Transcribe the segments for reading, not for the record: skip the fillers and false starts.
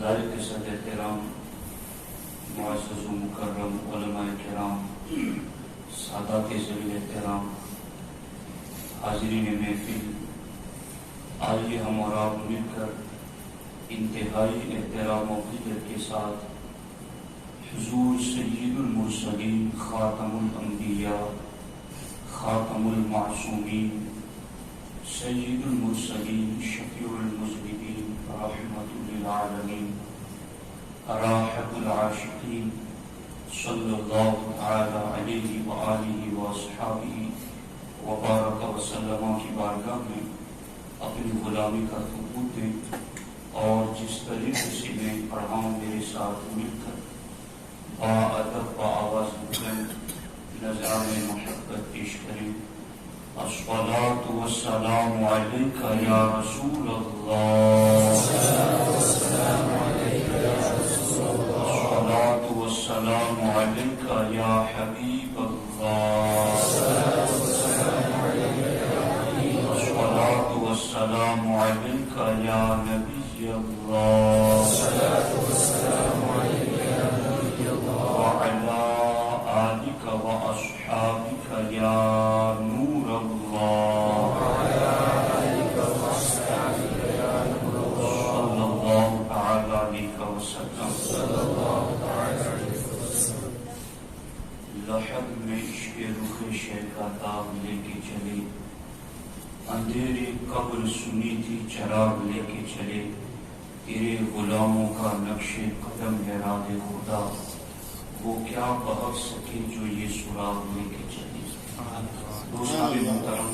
لائق صد احترام معزز و مکرم علماء کرام، سادات ذوی احترام، حاضرین محفل، آئیے ہم اور آپ مل کر انتہائی احترام و قدر کے ساتھ حضور سید المرسلین، خاتم الانبیاء، خاتم المعصومین، سید المرسلین، شفیع المذنبین، رحمت للعالمین، راحت العاشقین، صلی اللہ تعالی علیہ وآلہ واصحابہ وبارک وسلم کی بارگاہ میں اپنی غلامی کا ثبوت دیں اور جس طریقے سے میں پڑھا ہوں میرے ساتھ مل کر باادب بآواز بلند نظرانِ محبت پیش کریں۔ الصلاة والسلام علیک یا رسول اللہ، الصلاة والسلام علیک یا حبیب اللہ، الصلاة والسلام علیک یا نبی اللہ، وعلی آلک واصحابک یا نور اللہ، صلی اللہ تعالی علیہ وسلم۔ لحد میں عشق رخ شہ کا داغ لے کے چلے، اندھیرے قبر سنی تھی چراغ لے کے چلے، تیرے غلاموں کا نقش قدم ہے راہ خدا، وہ کیا بہت سکے جو یہ سراغ لے کے چلے۔ دوستان محترم،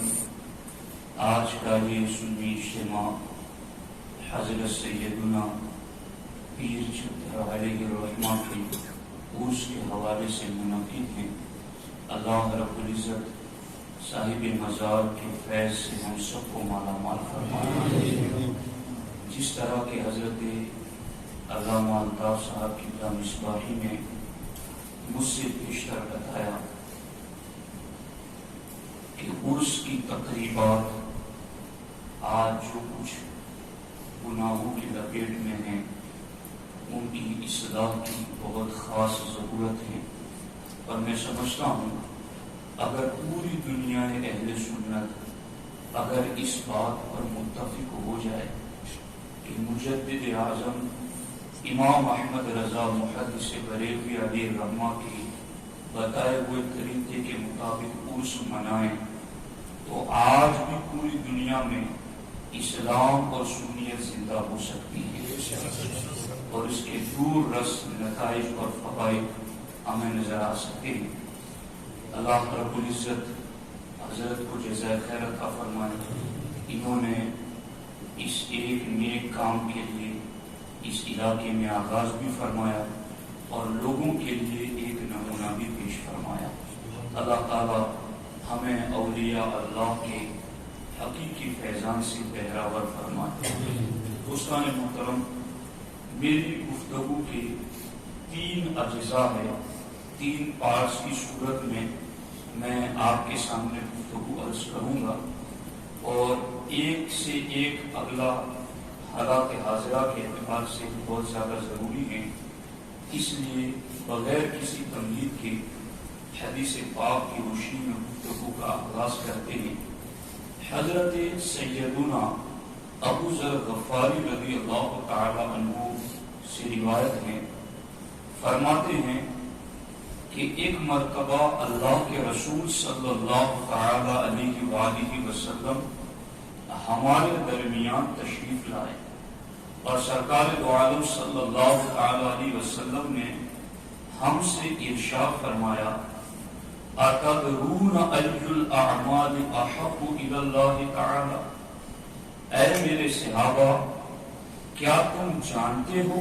آج کا یہ سنی اجتماع حضرت سیدنا پیر چھتر علیہ الرحمہ کی عرس کے حوالے سے منعقد ہے۔ اللہ رب العزت صاحب مزار کے فیض سے ہم سب کو مالا مال فرمائے۔ جس طرح کہ حضرت علامہ الطاف صاحب کی مصباحی نے مجھ سے پیشتر بتایا کہ عرس کی تقریبات آج جو کچھ گناہوں کی لپیٹ میں ہیں ان کی اصلاح کی بہت خاص ضرورت ہے، اور میں سمجھتا ہوں اگر پوری دنیا اہل سنت اگر اس بات پر متفق ہو جائے کہ مجدد اعظم امام احمد رضا محدث بریلوی علیہ الرحمہ کی بتائے ہوئے طریقے کے مطابق عرس منائیں تو آج بھی پوری دنیا میں اسلام اور سنیت زندہ ہو سکتی ہے، اور اس کے دور رس نتائج اور فوائد ہمیں نظر آ سکتے ہیں۔ اللہ رب العزت حضرت کو جزائے خیر عطا فرمائے، انہوں نے اس ایک نیک کام کے لیے اس علاقے میں آغاز بھی فرمایا اور لوگوں کے لیے ایک نمونہ بھی پیش فرمایا۔ اللہ تعالی ہمیں اولیاء اللہ کے حقیقی فیضان سے بہراور فرمائے۔ دوستان محترم، میری گفتگو کے 3 اجزاء ہے، 3 پارٹس کی صورت میں آپ کے سامنے گفتگو عرض کروں گا، اور ایک سے ایک اگلا حالات حاضرہ کے اعتبار سے بہت زیادہ ضروری ہے، اس لیے بغیر کسی تمہید کے حدیث پاک کی روشنی میں گفتگو کا آغاز کرتے ہیں۔ حضرت سیدنا ابو ذر غفاری رضی اللہ تعالی عنہ سے روایت ہے، فرماتے ہیں کہ ایک مرتبہ اللہ کے رسول صلی اللہ تعالی علیہ وآلہ وسلم ہمارے درمیان تشریف لائے، اور سرکار دو عالم صلی اللہ تعالی علیہ وسلم نے ہم سے ارشاد فرمایا، اتدرون ای الاعمال احب الی اللہ تعالی، اے میرے صحابہ کیا تم جانتے ہو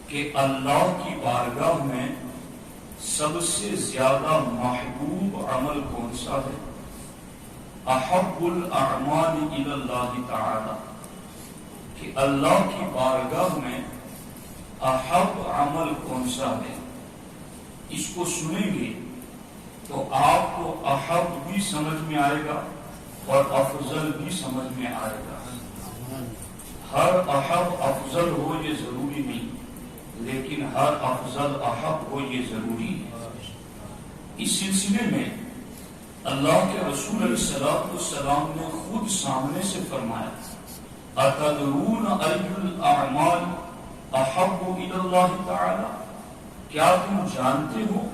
کہ اللہ کی بارگاہ میں سب سے زیادہ محبوب عمل کون سا ہے؟ احب الاعمال الی اللہ تعالی، کہ اللہ کی بارگاہ میں احب عمل کون سا ہے؟ اس کو سنیں گے تو آپ کو احب بھی سمجھ میں آئے گا اور افضل بھی سمجھ میں آئے گا۔ ہر احب افضل ہو یہ ضروری نہیں، لیکن ہر افضل احب ہو یہ ضروری ہے۔ اس سلسلے میں اللہ کے رسول علیہ السلام نے خود سامنے سے فرمایا اتدرون ای الاعمال احب الی اللہ تعالی، کیا تم جانتے ہو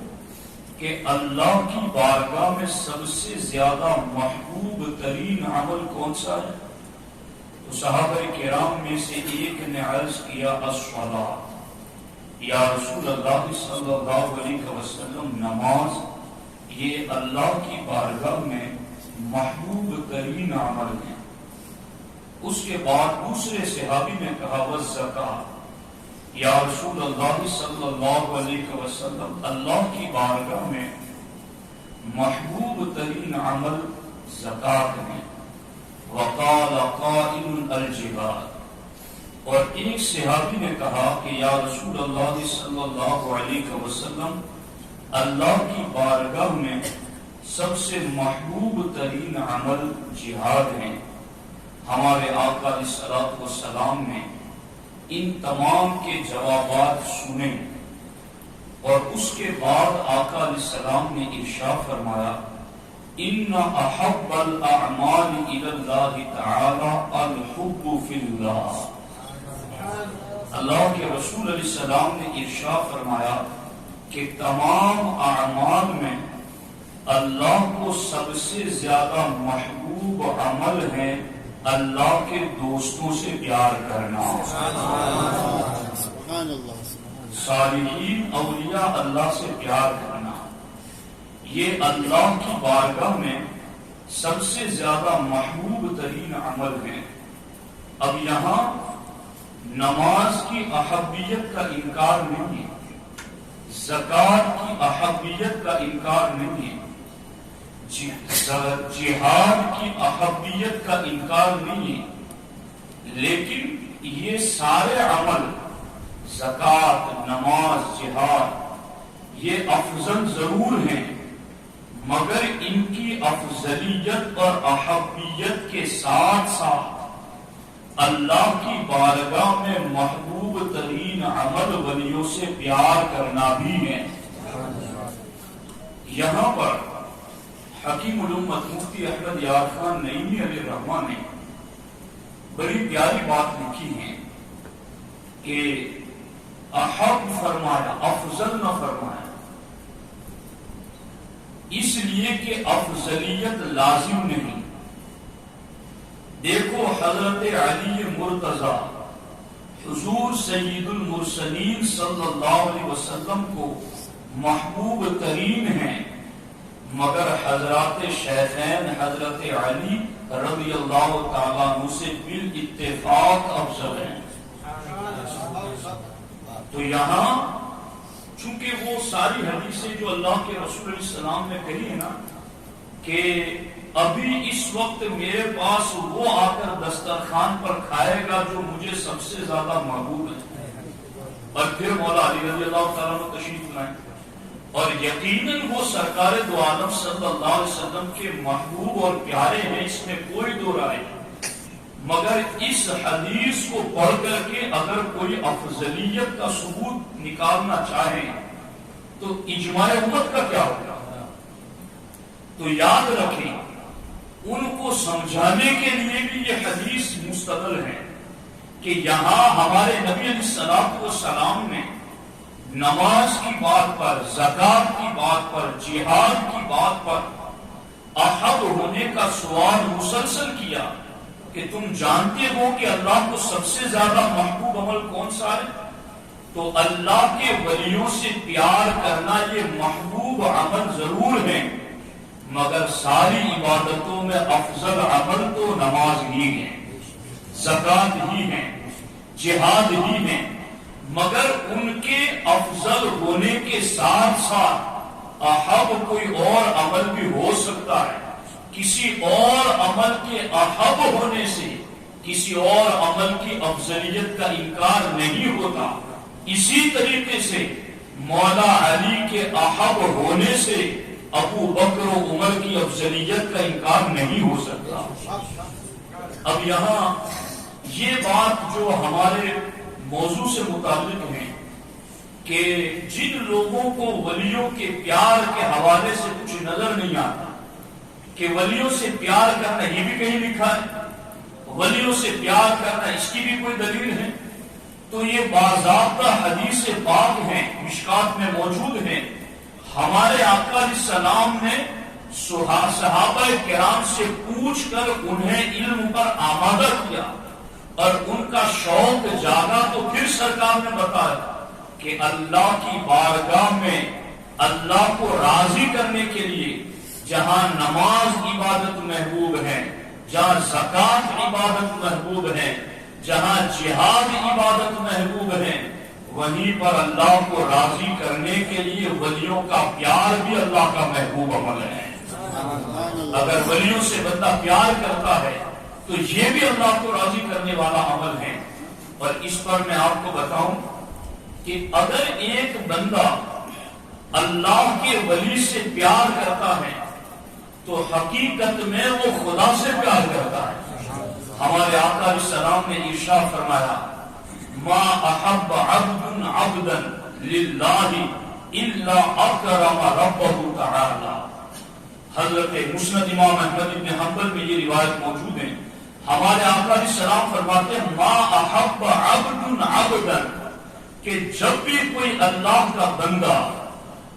کہ اللہ کی بارگاہ میں سب سے زیادہ محبوب ترین عمل کون سا ہے؟ تو صحابہ کرام میں سے ایک نے عرض کیا الصلاۃ، یا رسول اللہ صلی اللہ علیہ وسلم نماز یہ اللہ کی بارگاہ میں محبوب ترین عمل ہے۔ اس کے بعد دوسرے صحابی نے کہا والزکاۃ، یا رسول اللہ صلی اللہ علیہ وسلم اللہ کی بارگاہ میں محبوب ترین عمل زکوٰۃ ہے۔ وقال قائل الجہاد، اور ایک صحابی نے کہا کہ یا رسول اللہ صلی اللہ علیہ وسلم اللہ کی بارگاہ میں سب سے محبوب ترین عمل جہاد ہے۔ ہمارے آقا علیہ الصلوۃ والسلام نے ان تمام کے جوابات سنے اور اس کے بعد آقا علیہ السلام نے ارشاد فرمایا ان احب الاعمال الی اللہ تعالی الحب فی اللہ۔ اللہ کے رسول علیہ السلام نے ارشاد فرمایا کہ تمام اعمال میں اللہ کو سب سے زیادہ محبوب عمل ہے اللہ کے دوستوں سے پیار کرنا۔ صالحین اولیاء اللہ سے پیار کرنا یہ اللہ کی بارگاہ میں سب سے زیادہ محبوب ترین عمل ہے۔ اب یہاں نماز کی اہمیت کا انکار نہیں ہے، زکوٰۃ کی اہمیت کا انکار نہیں ہے، جہاد کی اہمیت کا انکار نہیں ہے، لیکن یہ سارے عمل زکوٰۃ، نماز، جہاد یہ افضل ضرور ہیں، مگر ان کی افضلیت اور اہمیت کے ساتھ ساتھ اللہ کی بارگاہ میں محبوب ترین عمل ولیوں سے پیار کرنا بھی ہے۔ یہاں پر حکیم الامت مفتی احمد یار خان نعیمی علیہ الرحمہ نے بڑی پیاری بات لکھی ہے کہ احب فرمایا، افضل نہ فرمایا، اس لیے کہ افضلیت لازم نہیں۔ دیکھو حضرت علی مرتضیٰ حضور سید المرسلین صلی اللہ علیہ وسلم کو محبوب ترین ہیں، مگر حضرات شیخین حضرت علی رضی اللہ تعالیٰ عنہ سے بالاتفاق افضل ہیں۔ تو یہاں چونکہ وہ ساری حدیثیں جو اللہ کے رسول علیہ السلام نے کہی ہے نا کہ ابھی اس وقت میرے پاس وہ آ کر دسترخوان پر کھائے گا جو مجھے سب سے زیادہ محبوب ہے، اور پھر مولا علی رضی اللہ تعالیٰ عنہ تشریف لائیں، اور یقیناً وہ سرکار دو عالم صلی اللہ علیہ وسلم کے محبوب اور پیارے ہیں، اس میں کوئی دو رائے نہیں۔ مگر اس حدیث کو پڑھ کر کے اگر کوئی افضلیت کا ثبوت نکالنا چاہے تو اجماع امت کا کیا ہوگا؟ تو یاد رکھیں ان کو سمجھانے کے لیے بھی یہ حدیث مستدل ہے کہ یہاں ہمارے نبی علیہ الصلوۃ والسلام نے نماز کی بات پر، زکوٰۃ کی بات پر، جہاد کی بات پر احد ہونے کا سوال مسلسل کیا کہ تم جانتے ہو کہ اللہ کو سب سے زیادہ محبوب عمل کون سا ہے؟ تو اللہ کے ولیوں سے پیار کرنا یہ محبوب عمل ضرور ہے، مگر ساری عبادتوں میں افضل عمل تو نماز ہی ہے، زکوٰۃ ہی ہے، جہاد ہی ہے، مگر ان کے افضل ہونے کے ساتھ ساتھ احب کوئی اور عمل بھی ہو سکتا ہے، کسی اور عمل کے احب ہونے سے کسی اور عمل کی افضلیت کا انکار نہیں ہوتا۔ اسی طریقے سے مولا علی کے احب ہونے سے ابو بکر و عمر کی افضلیت کا انکار نہیں ہو سکتا۔ اب یہاں یہ بات جو ہمارے موضوع سے متعلق ہے کہ جن لوگوں کو ولیوں کے پیار کے حوالے سے کچھ نظر نہیں آتا کہ ولیوں سے پیار کرنا، یہ بھی کہیں لکھا ہے ولیوں سے پیار کرنا، اس کی بھی کوئی دلیل ہے؟ تو یہ باضابطہ حدیث پاک ہیں، مشکات میں موجود ہیں۔ ہمارے آقا علیہ السلام نے صحابہ کرام سے پوچھ کر انہیں علم پر آمادہ کیا اور ان کا شوق جاگا، تو پھر سرکار نے بتایا کہ اللہ کی بارگاہ میں اللہ کو راضی کرنے کے لیے جہاں نماز عبادت محبوب ہے، جہاں زکات عبادت محبوب ہے، جہاں جہاد عبادت محبوب ہے، وہیں پر اللہ کو راضی کرنے کے لیے ولیوں کا پیار بھی اللہ کا محبوب عمل ہے۔ اگر ولیوں سے بندہ پیار کرتا ہے تو یہ بھی اللہ کو راضی کرنے والا عمل ہے۔ اور اس پر میں آپ کو بتاؤں کہ اگر ایک بندہ اللہ کے ولی سے پیار کرتا ہے تو حقیقت میں وہ خدا سے پیار کرتا ہے۔ ہمارے آقا علیہ السلام نے ارشاد فرمایا ما احب عبد عبدا للہ الا اکرم ربہ تعالی۔ حضرت مسند امام احمد بن حنبل میں یہ روایت موجود ہے۔ ہمارے آقا علیہ السلام فرماتے ہیں ما احب عبد عبدا، کہ جب بھی کوئی اللہ کا بندہ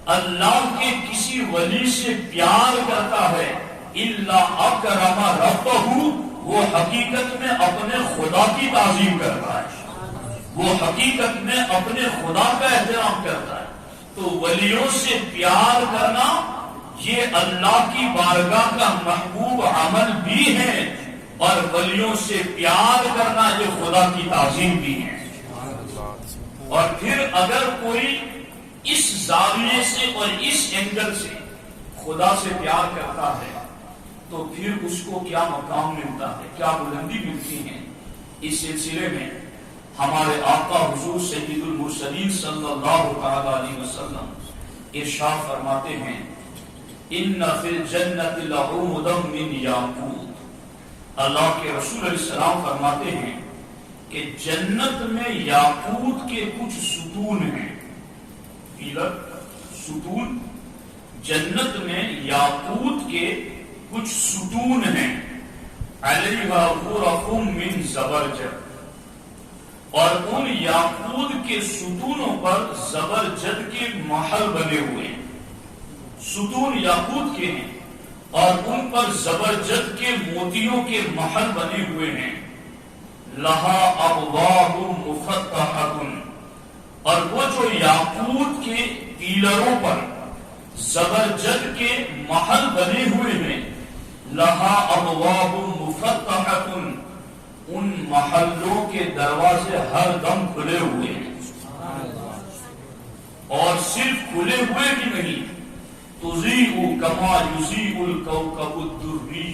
اللہ کے کسی ولی سے پیار کرتا ہے الا اکرم ربہ، وہ حقیقت میں اپنے خدا کی تعظیم کرتا ہے، وہ حقیقت میں اپنے خدا کا احترام کرتا ہے۔ تو ولیوں سے پیار کرنا یہ اللہ کی بارگاہ کا محبوب عمل بھی ہے، اور ولیوں سے پیار کرنا یہ خدا کی تعظیم بھی ہے۔ اور پھر اگر کوئی اس زاویے سے اور اس اینگل سے خدا سے پیار کرتا ہے تو پھر اس کو کیا مقام ملتا ہے، کیا بلندی ملتی ہے۔ اس سلسلے میں ہمارے آقا حضور سید المرسلین صلی اللہ تعالی علیہ وسلم ارشاد فرماتے ہیں ان فی الجنۃ لعمدا من یاقوت۔ اللہ کے رسول علیہ السلام فرماتے ہیں کہ جنت میں یاقوت کے کچھ ستون ہیں، پیلر ستون، جنت میں یاقوت کے کچھ ستون ہیں، علیہ غرف من زبرجد، اور ان یاقوت کے ستونوں پر زبرجد کے محل بنے ہوئے ہیں۔ ستون یاقوت کے ہیں اور ان پر زبرجد کے موتیوں کے محل بنے ہوئے ہیں۔ لہا ابواب مفتحۃ، اور وہ جو یاقوت کے پیلروں پر زبرجد کے محل بنے ہوئے ہیں، لہا ابواب مفتحۃ، ان محلوں کے دروازے ہر دم کھلے ہوئے ہیں، اور صرف کھلے ہوئے بھی نہیں، تضیء کما یضیء الکوکب الدری،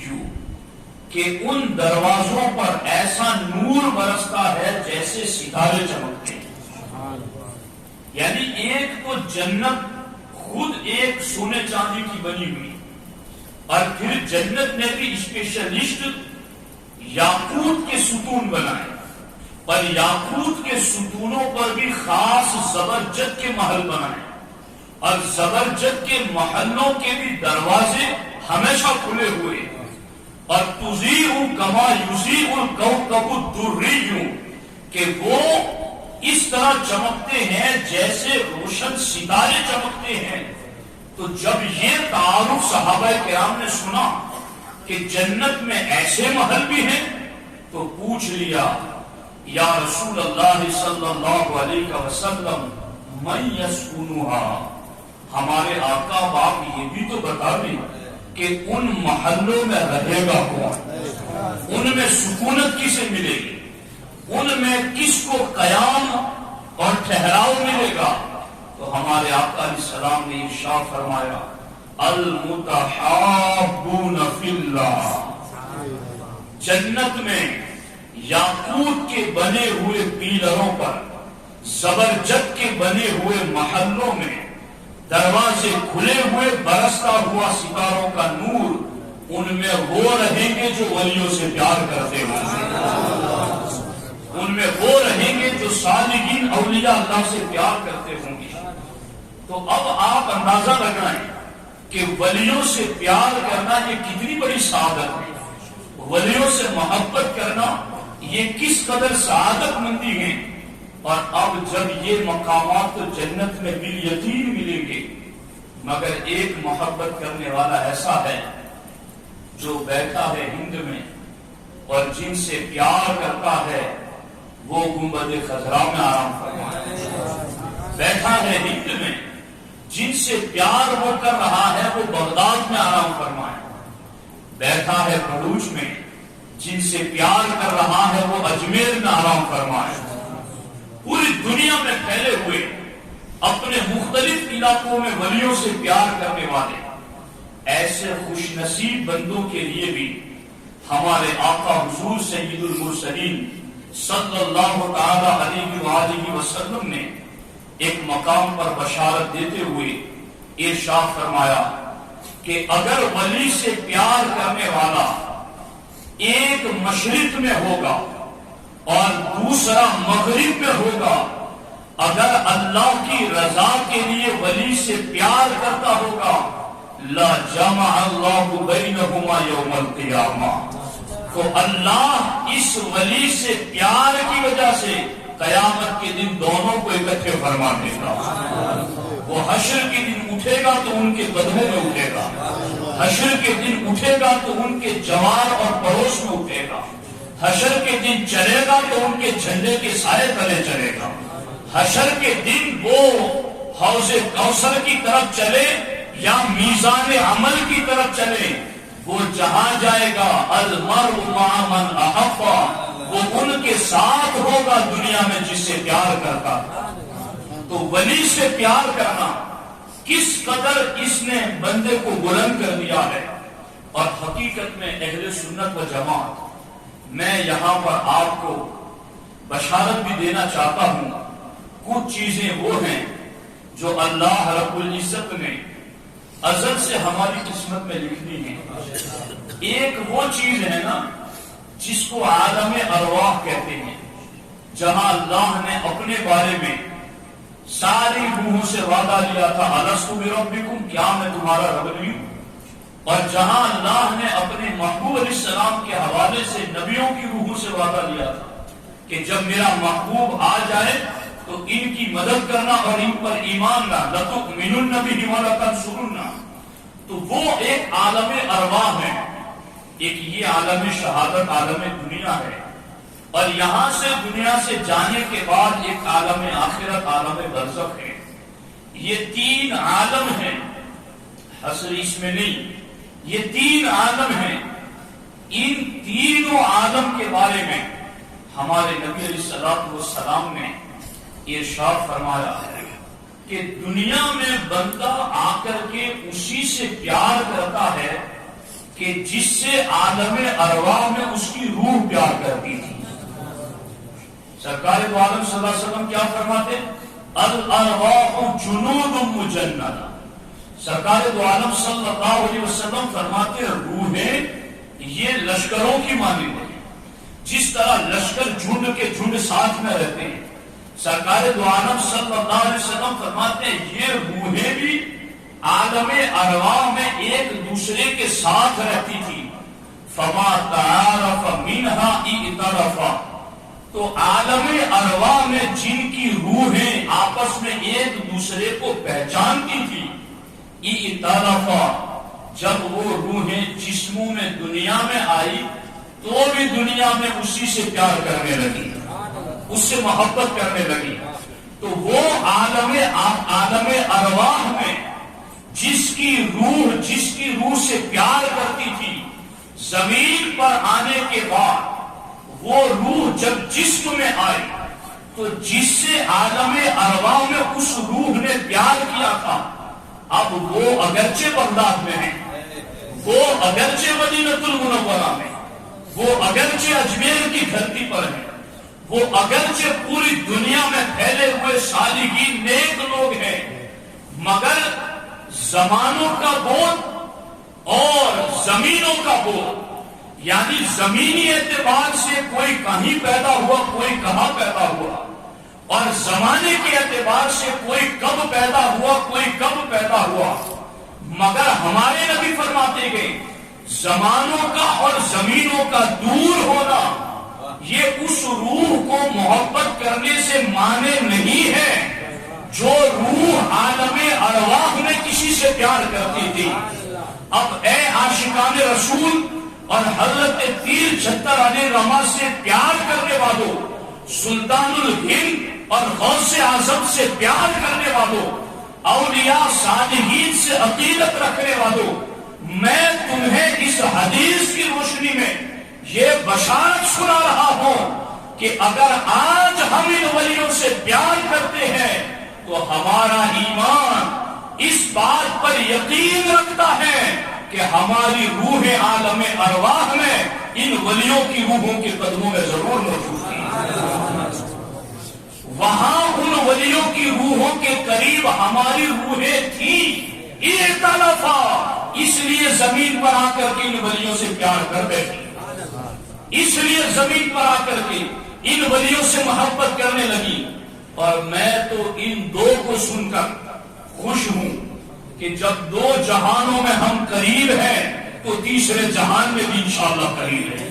کہ ان دروازوں پر ایسا نور برستا ہے جیسے ستارے چمکتے ہیں۔ یعنی ایک تو جنت خود ایک سونے چاندی کی بنی ہوئی، اور پھر جنت نے بھی اسپیشلسٹ یاقوت کے ستون بنائے، اور یاقوت کے ستونوں پر بھی خاص زبرجد کے محل بنائے، اور زبرجد کے محلوں کے بھی دروازے ہمیشہ کھلے ہوئے، اور تضیء کما یضیء الکوکب الدری، کہ وہ اس طرح چمکتے ہیں جیسے روشن ستارے چمکتے ہیں۔ تو جب یہ تعارف صحابہ کرام نے سنا کہ جنت میں ایسے محل بھی ہیں تو پوچھ لیا یا رسول اللہ صلی اللہ علیہ وسلم من یسکنها، ہمارے آقا باپ یہ بھی تو بتا دیں کہ ان محلوں میں رہے گا کون، ان میں سکونت کسے ملے گی، ان میں کس کو قیام اور ٹھہراؤ ملے گا؟ تو ہمارے آقا علیہ السلام نے ارشاد فرمایا المتحابون فی اللہ، جنت میں یاقوت کے بنے ہوئے پیلروں پر زبرجد کے بنے ہوئے محلوں میں دروازے کھلے ہوئے برستا ہوا ستاروں کا نور، ان میں وہ رہیں گے جو ولیوں سے پیار کرتے ہوں۔ ان میں وہ رہیں گے جو صالحین اولیاء اللہ سے پیار کرتے ہوں گے۔ تو اب آپ اندازہ لگائیں کہ ولیوں سے پیار کرنا یہ کتنی بڑی سعادت ہے، ولیوں سے محبت کرنا یہ کس قدر سعادت مندی ہے۔ اور اب جب یہ مقامات تو جنت میں بالیقین ملیں گے، مگر ایک محبت کرنے والا ایسا ہے جو بیٹھا ہے ہند میں اور جن سے پیار کرتا ہے وہ گنبد خضرا میں آرام فرمائے، بیٹھا ہے ہند میں جن سے پیار وہ کر رہا ہے وہ بغداد میں آرام فرمائے، بیٹھا ہے بلوچ میں جن سے پیار کر رہا ہے وہ اجمیر میں آرام فرمائے۔ پوری دنیا میں پھیلے ہوئے اپنے مختلف علاقوں میں ولیوں سے پیار کرنے والے ایسے خوش نصیب بندوں کے لیے بھی ہمارے آقا حضور سید المرسلین صلی اللہ تعالی علیہ وآلہ وسلم نے ایک مقام پر بشارت دیتے ہوئے ارشاد فرمایا کہ اگر ولی سے پیار کرنے والا ایک مشرق میں ہوگا اور دوسرا مغرب میں ہوگا، اگر اللہ کی رضا کے لیے ولی سے پیار کرتا ہوگا لا جمع اللہ بینہما یوم القیامہ، تو اللہ اس ولی سے پیار کی وجہ سے قیامت کے دن دونوں کو اکٹھے فرما دے گا۔ وہ حشر کے دن اٹھے گا تو ان کے قدموں میں اٹھے گا، حشر کے دن اٹھے گا تو ان کے جوار اور پڑوس میں اٹھے گا، حشر کے دن چلے گا تو ان کے جھنڈے کے سائے تلے چلے گا، حشر کے دن وہ حوض کوثر کی طرف چلے یا میزان عمل کی طرف چلے، وہ جہاں جائے گا المرء مع من احب، وہ ان کے ساتھ ہوگا دنیا میں جس سے پیار کرتا۔ تو ولی سے پیار کرنا کس قدر اس نے بندے کو بلند کر دیا ہے، اور حقیقت میں اہل سنت و جماعت میں یہاں پر آپ کو بشارت بھی دینا چاہتا ہوں، کچھ چیزیں وہ ہیں جو اللہ رب العزت نے ازل سے ہماری قسمت میں لکھنی ہے۔ ایک وہ چیز ہے نا جس کو عالم ارواح کہتے ہیں، جہاں اللہ نے اپنے بارے میں ساری روحوں سے وعدہ لیا تھا الست بربکم، کیا میں تمہارا رب نہیں ہوں، اور جہاں اللہ نے اپنے محبوب علیہ السلام کے حوالے سے نبیوں کی روحوں سے وعدہ لیا تھا کہ جب میرا محبوب آ جائے تو ان کی مدد کرنا اور ان پر ایمان لا، لَتُؤْمِنُنَّ بِهِ وَلَتَنْصُرُنَّ۔ تو وہ ایک عالم ارواح ہے، ایک یہ عالم شہادت عالم دنیا ہے، اور یہاں سے دنیا سے جانے کے بعد ایک عالم آخرت عالم برزخ ہے۔ یہ تین عالم ہیں، حصر اس میں نہیں، یہ تین عالم ہیں۔ ان تینوں عالم کے بارے میں ہمارے نبی علیہ السلام نے ارشاد فرمایا کہ دنیا میں بندہ آ کر کے اسی سے پیار کرتا ہے کہ جس سے عالم ارواح میں اس کی روح پیار کرتی تھی۔ سرکار دو عالم صلی اللہ علیہ وسلم کیا فرماتے؟ الارواح جنود مجندہ۔ سرکار دو عالم صلی اللہ علیہ وسلم فرماتے روحیں یہ لشکروں کی مانند ہیں، جس طرح لشکر جھنڈ کے جھنڈ ساتھ میں رہتے ہیں، سرکار دو عالم صلی اللہ علیہ وسلم فرماتے ہیں یہ روحیں بھی عالم ارواح میں ایک دوسرے کے ساتھ رہتی تھی۔ فما تعارف منها ائترف، تو عالم ارواح میں جن کی روحیں آپس میں ایک دوسرے کو پہچانتی تھی، ائترف، جب وہ روحیں جسموں میں دنیا میں آئی تو بھی دنیا میں اسی سے پیار کرنے لگی، اس سے محبت کرنے لگی۔ تو وہ عالم ارواح میں جس کی روح سے پیار کرتی تھی، زمین پر آنے کے بعد وہ روح جب جسم میں آئی تو جس سے عالم ارواح میں اس روح نے پیار کیا تھا، اب وہ اگرچہ بغداد میں ہے، وہ اگرچہ مدینہ المنورہ میں، وہ اگرچہ اجمیر کی دھرتی پر ہے، وہ اگرچہ پوری دنیا میں پھیلے ہوئے صالحین نیک لوگ ہیں، مگر زمانوں کا بوجھ اور زمینوں کا بوجھ یعنی زمینی اعتبار سے کوئی کہیں پیدا ہوا، کوئی کہاں پیدا ہوا، اور زمانے کے اعتبار سے کوئی کب پیدا ہوا، کوئی کب پیدا ہوا، مگر ہمارے نبی فرماتے گئے زمانوں کا اور زمینوں کا دور ہونا یہ اس روح کو محبت کرنے سے مانے نہیں ہے جو روح عالم ارواح میں کسی سے پیار کرتی تھی۔ اب اے عاشقان رسول اور حضرت پیر چھتر علی رحمہ سے پیار کرنے والوں، سلطان الہند اور غوث اعظم سے پیار کرنے والوں، اولیاء صالحین سے عقیدت رکھنے والوں، میں تمہیں اس حدیث کی روشنی میں یہ بشارت سنا رہا ہوں کہ اگر آج ہم ان ولیوں سے پیار کرتے ہیں تو ہمارا ایمان اس بات پر یقین رکھتا ہے کہ ہماری روح عالم ارواح میں ان ولیوں کی روحوں کے قدموں میں ضرور موجود تھی۔ وہاں ان ولیوں کی روحوں کے قریب ہماری روحیں تھیں، ائتلفا، اس لیے زمین پر آ کر کے ان ولیوں سے پیار کر بیٹھی، اس لیے زمین پر آ کر کے ان ولیوں سے محبت کرنے لگی۔ اور میں تو ان دو کو سن کر خوش ہوں کہ جب دو جہانوں میں ہم قریب ہیں تو تیسرے جہان میں بھی انشاءاللہ قریب ہیں۔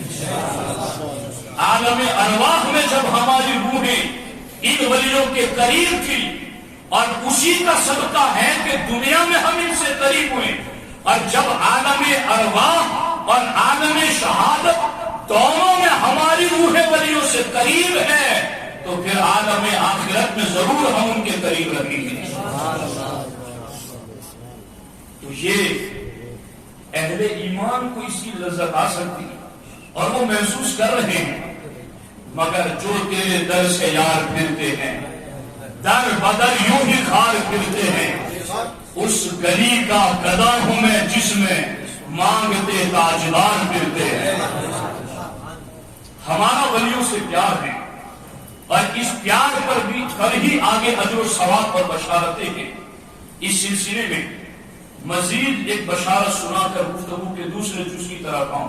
عالم ارواح میں جب ہماری روحیں ان ولیوں کے قریب تھی، اور اسی کا صدقہ ہے کہ دنیا میں ہم ان سے قریب ہوئے، اور جب عالم ارواح اور عالم شہادت دونوں میں ہماری روح ولیوں سے قریب ہے تو پھر عالم آخرت میں ضرور ہم ان کے قریب رکھیں گے۔ تو یہ اہل ایمان کو اس کی لذت آ سکتی اور وہ محسوس کر رہے ہیں، مگر جو تیرے در سے یار پھرتے ہیں، در بدر یوں ہی خار پھرتے ہیں، اس گلی کا گدا ہوں میں جس میں مانگتے تاجدار پھرتے ہیں۔ ہمارا ولیوں سے پیار ہے، اور اس پیار پر ہی آگے اجر و ثواب اور بشارتیں ہیں۔ اس سلسلے میں مزید ایک بشارت سنا کر گفتگو کے دوسرے جز کی طرف آؤں۔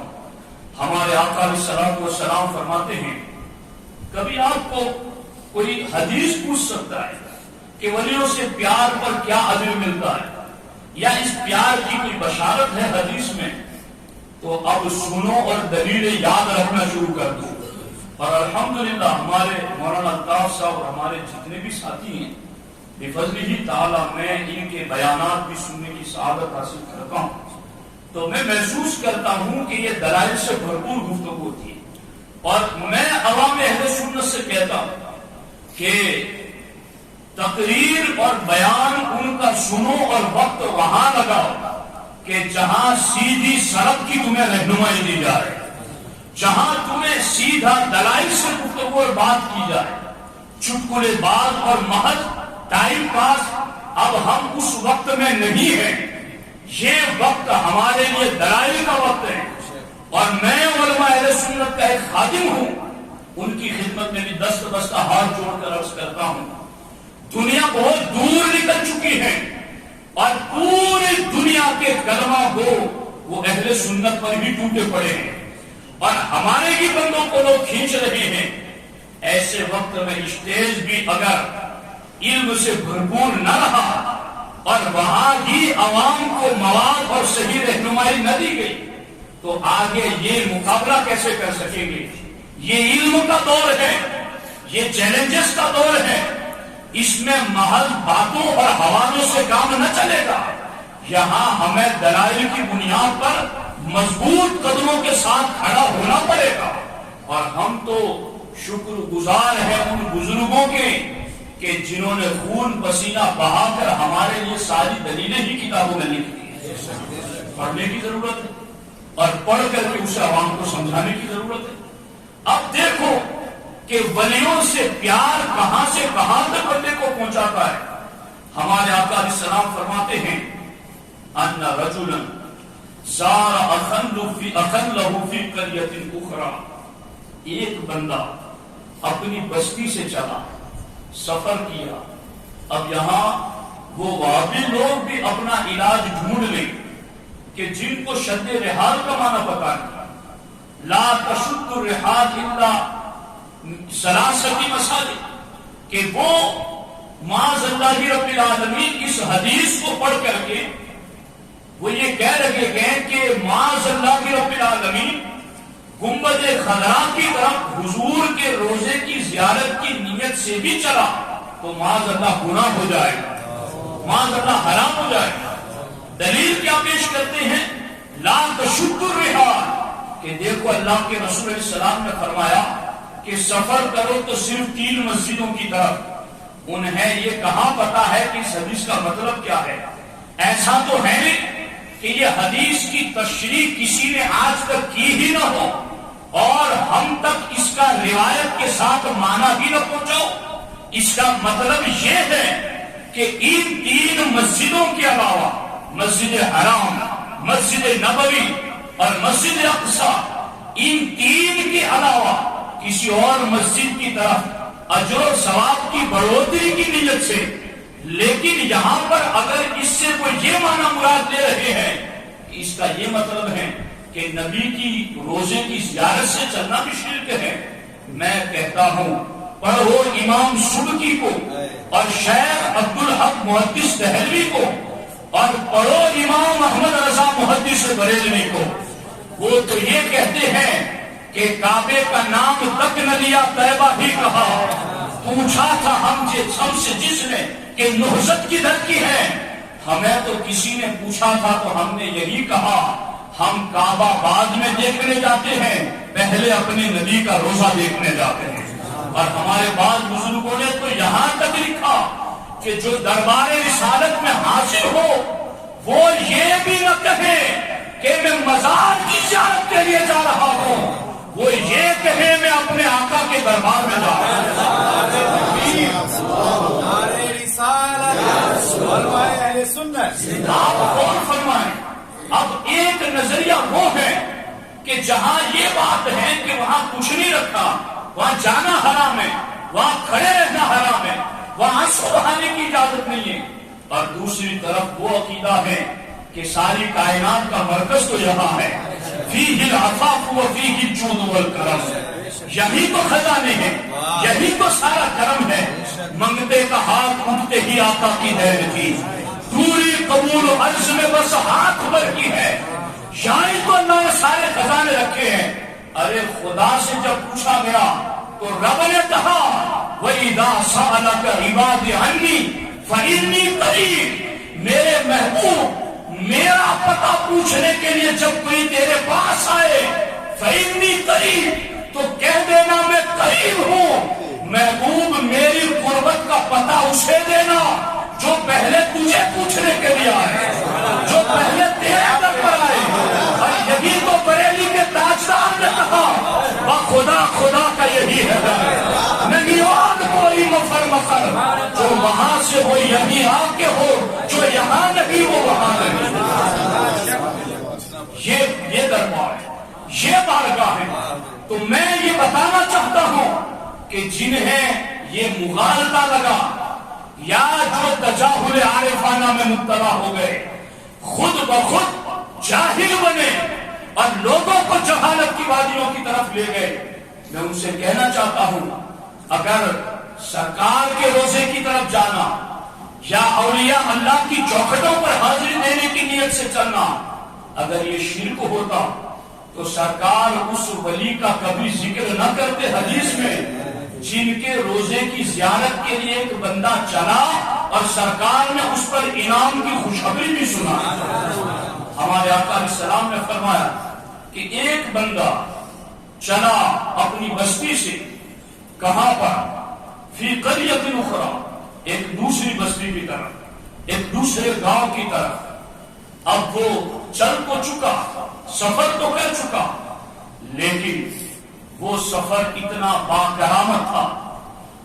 ہمارے آقا علیہ الصلوۃ والسلام فرماتے ہیں، کبھی آپ کو کوئی حدیث پوچھ سکتا ہے کہ ولیوں سے پیار پر کیا اجر ملتا ہے، یا اس پیار کی کوئی بشارت ہے حدیث میں، تو اب سنو اور دلیلیں یاد رکھنا شروع کر دو۔ اور الحمدللہ ہمارے مولانا الطاف صاحب اور ہمارے جتنے بھی ساتھی ہیں بفضلہ تعالی میں ان کے بیانات بھی سننے کی سعادت حاصل کرتا ہوں، تو میں محسوس کرتا ہوں کہ یہ دلائل سے بھرپور گفتگو ہوتی ہے۔ اور میں عوام اہل سنت سے کہتا ہوں کہ تقریر اور بیان ان کا سنو اور وقت وہاں لگاؤ کہ جہاں سیدھی سڑک کی تمہیں رہنمائی دی جائے، جہاں تمہیں سیدھا دلائل سے گفتگو اور بات کی جائے۔ چٹکلے باز اور محض ٹائم پاس اب ہم اس وقت میں نہیں ہیں، یہ وقت ہمارے لیے دلائل کا وقت ہے، اور میں علماء اہل سنت کا ایک خادم ہوں، ان کی خدمت میں بھی دست بستہ ہاتھ جوڑ کر عرض کرتا ہوں، دنیا بہت دور نکل چکی ہے، اور پوری دنیا کے کلمہ گو وہ اہل سنت پر بھی ٹوٹے پڑے ہیں، اور ہمارے ہی بندوں کو لوگ کھینچ رہے ہیں۔ ایسے وقت میں اسٹیج بھی اگر علم سے بھرپور نہ رہا اور وہاں ہی عوام کو مواد اور صحیح رہنمائی نہ دی گئی تو آگے یہ مقابلہ کیسے کر سکیں گے؟ یہ علم کا دور ہے، یہ چیلنجز کا دور ہے، اس میں محض باتوں اور حوالوں سے کام نہ چلے گا، یہاں ہمیں دلائل کی بنیاد پر مضبوط قدموں کے ساتھ کھڑا ہونا پڑے گا۔ اور ہم تو شکر گزار ہیں ان بزرگوں کے کہ جنہوں نے خون پسینہ بہا کر ہمارے لیے ساری دلیلیں ہی کتابوں میں لکھ دی۔ پڑھنے کی ضرورت ہے اور پڑھ کر کے اسے عوام کو سمجھانے کی ضرورت ہے۔ اب دیکھو کہ ولیوں سے پیار کہاں سے کہاں تک بندے کو پہنچاتا ہے۔ ہمارے آقا علیہ السلام فرماتے ہیں، ان رجلا زار اخن له فی قریۃ اخری، ایک بندہ اپنی بستی سے چلا، سفر کیا، اب یہاں وہ وہابی لوگ بھی اپنا علاج ڈھونڈ لیں کہ جن کو شد رحال کا معنی پتا نہیں، لا تشد الرحال الا ثلاثۃ مساجد، کہ وہ معاذ اللہ رب العالمین اس حدیث کو پڑھ کر کے وہ یہ کہہ رہے گئے کہ معاذ اللہ رب العالمین گنبد خضرا کی طرف حضور کے روزے کی زیارت کی نیت سے بھی چلا تو معاذ اللہ گناہ ہو جائے گا، معاذ اللہ حرام ہو جائے گا۔ دلیل کیا پیش کرتے ہیں؟ لا تشد الرحال، کہ دیکھو اللہ کے رسول علیہ السلام نے فرمایا کہ سفر کرو تو صرف 3 مسجدوں کی طرف۔ انہیں یہ کہاں پتا ہے کہ اس حدیث کا مطلب کیا ہے؟ ایسا تو ہے نہیں کہ یہ حدیث کی تشریح کسی نے آج تک کی ہی نہ ہو اور ہم تک اس کا روایت کے ساتھ معنی بھی نہ پہنچاؤ۔ اس کا مطلب یہ ہے کہ ان 3 مسجدوں کے علاوہ مسجد حرام، مسجد نبوی اور مسجد اقصی، ان 3 کے علاوہ کسی اور مسجد کی طرف اجر و ثواب کی بڑھوتری کی نیت سے، لیکن یہاں پر اگر اس سے کوئی یہ معنی مراد لے رہے ہیں کہ اس کا یہ مطلب ہے کہ نبی کی روزے کی زیارت سے چلنا بھی شرک ہے، میں کہتا ہوں پڑھو امام سبکی کو اور شیخ عبدالحق محدث دہلوی کو اور پڑھو امام احمد رضا محدث بریلوی کو۔ وہ تو یہ کہتے ہیں کہ کعبے کا نام تک نہ لیا، طیبہ ہی کہا، پوچھا تھا ہم سے جس نے کہ نہضت کدھر کی ہے، ہمیں تو کسی نے پوچھا تھا تو ہم نے یہی کہا ہم کعبہ بعد میں دیکھنے جاتے ہیں، پہلے اپنے نبی کا روزہ دیکھنے جاتے ہیں۔ اور ہمارے بعض بزرگوں نے تو یہاں تک لکھا کہ جو دربار رسالت میں حاصل ہو وہ یہ بھی نہ کہے کہ میں مزار کی زیارت کے لیے جا رہا ہوں، وہ یہ کہے میں اپنے آقا کے دربار میں جا رہا ہوں۔ آپ غور فرمائیں، اب ایک نظریہ وہ ہے کہ جہاں یہ بات ہے کہ وہاں کچھ نہیں رکھا، وہاں جانا حرام ہے، وہاں کھڑے رہنا حرام ہے، وہاں آنسو بہانے کی اجازت نہیں ہے، اور دوسری طرف وہ عقیدہ ہے کہ ساری کائنات کا مرکز تو یہاں ہے، فیہ العفاف و فیہ الجود والکرم، یہی تو خزانے ہیں، یہی تو سارا کرم ہے۔ منگتے کا ہاتھ اٹھتے ہی آقا کی دیر تھی، دوری قبول و عرض میں بس ہاتھ بھر کی ہے، یہاں تو اللہ نے سارے خزانے رکھے ہیں۔ ارے خدا سے جب پوچھا گیا تو رب نے کہا وَإِذَا سَأَلَكَ عِبَادِي عَنِّي فَإِنِّي قَرِيبٌ، میرے محبوب میرا پتہ پوچھنے کے لیے جب کوئی تیرے پاس آئے فَإِنِّي قَرِيبٌ، تو کہہ دینا میں قریب ہوں۔ محبوب میری قربت کا پتہ اسے دینا جو پہلے تجھے پوچھنے کے لیے آئے، جو پہلے تیرے در پر آئے۔ اور یہی تو بریلی کے تاجدار نے کہا خدا خدا کا یہی ہے، نہیں اور کوئی مفر مفر، جو وہاں سے ہو یہی آ کے ہو، جو یہاں نہیں وہ وہاں نہیں۔ یہ دربار ہے، یہ بارگاہ ہے۔ تو میں یہ بتانا چاہتا ہوں کہ جنہیں یہ مغالطہ لگا یا جو تجاہل عارفانہ میں مبتلا ہو گئے، خود بخود جاہل بنے اور لوگوں کو جہالت کی وادیوں کی طرف لے گئے، میں ان سے کہنا چاہتا ہوں اگر سرکار کے روزے کی طرف جانا یا اولیاء اللہ کی چوکھٹوں پر حاضری دینے کی نیت سے چلنا اگر یہ شرک ہوتا تو سرکار اس ولی کا کبھی ذکر نہ کرتے حدیث میں جن کے روزے کی زیارت کے لیے ایک بندہ چلا اور سرکار نے اس پر انعام کی خوشخبری بھی سنا۔ ہمارے آقا علیہ السلام نے فرمایا کہ ایک بندہ چلا اپنی بستی سے، کہاں پر؟ فی قریۃ اخری، ایک دوسری بستی کی طرف، ایک دوسرے گاؤں کی طرف۔ اب وہ چل تو چکا، سفر تو کر چکا، لیکن وہ سفر اتنا باکرامت تھا،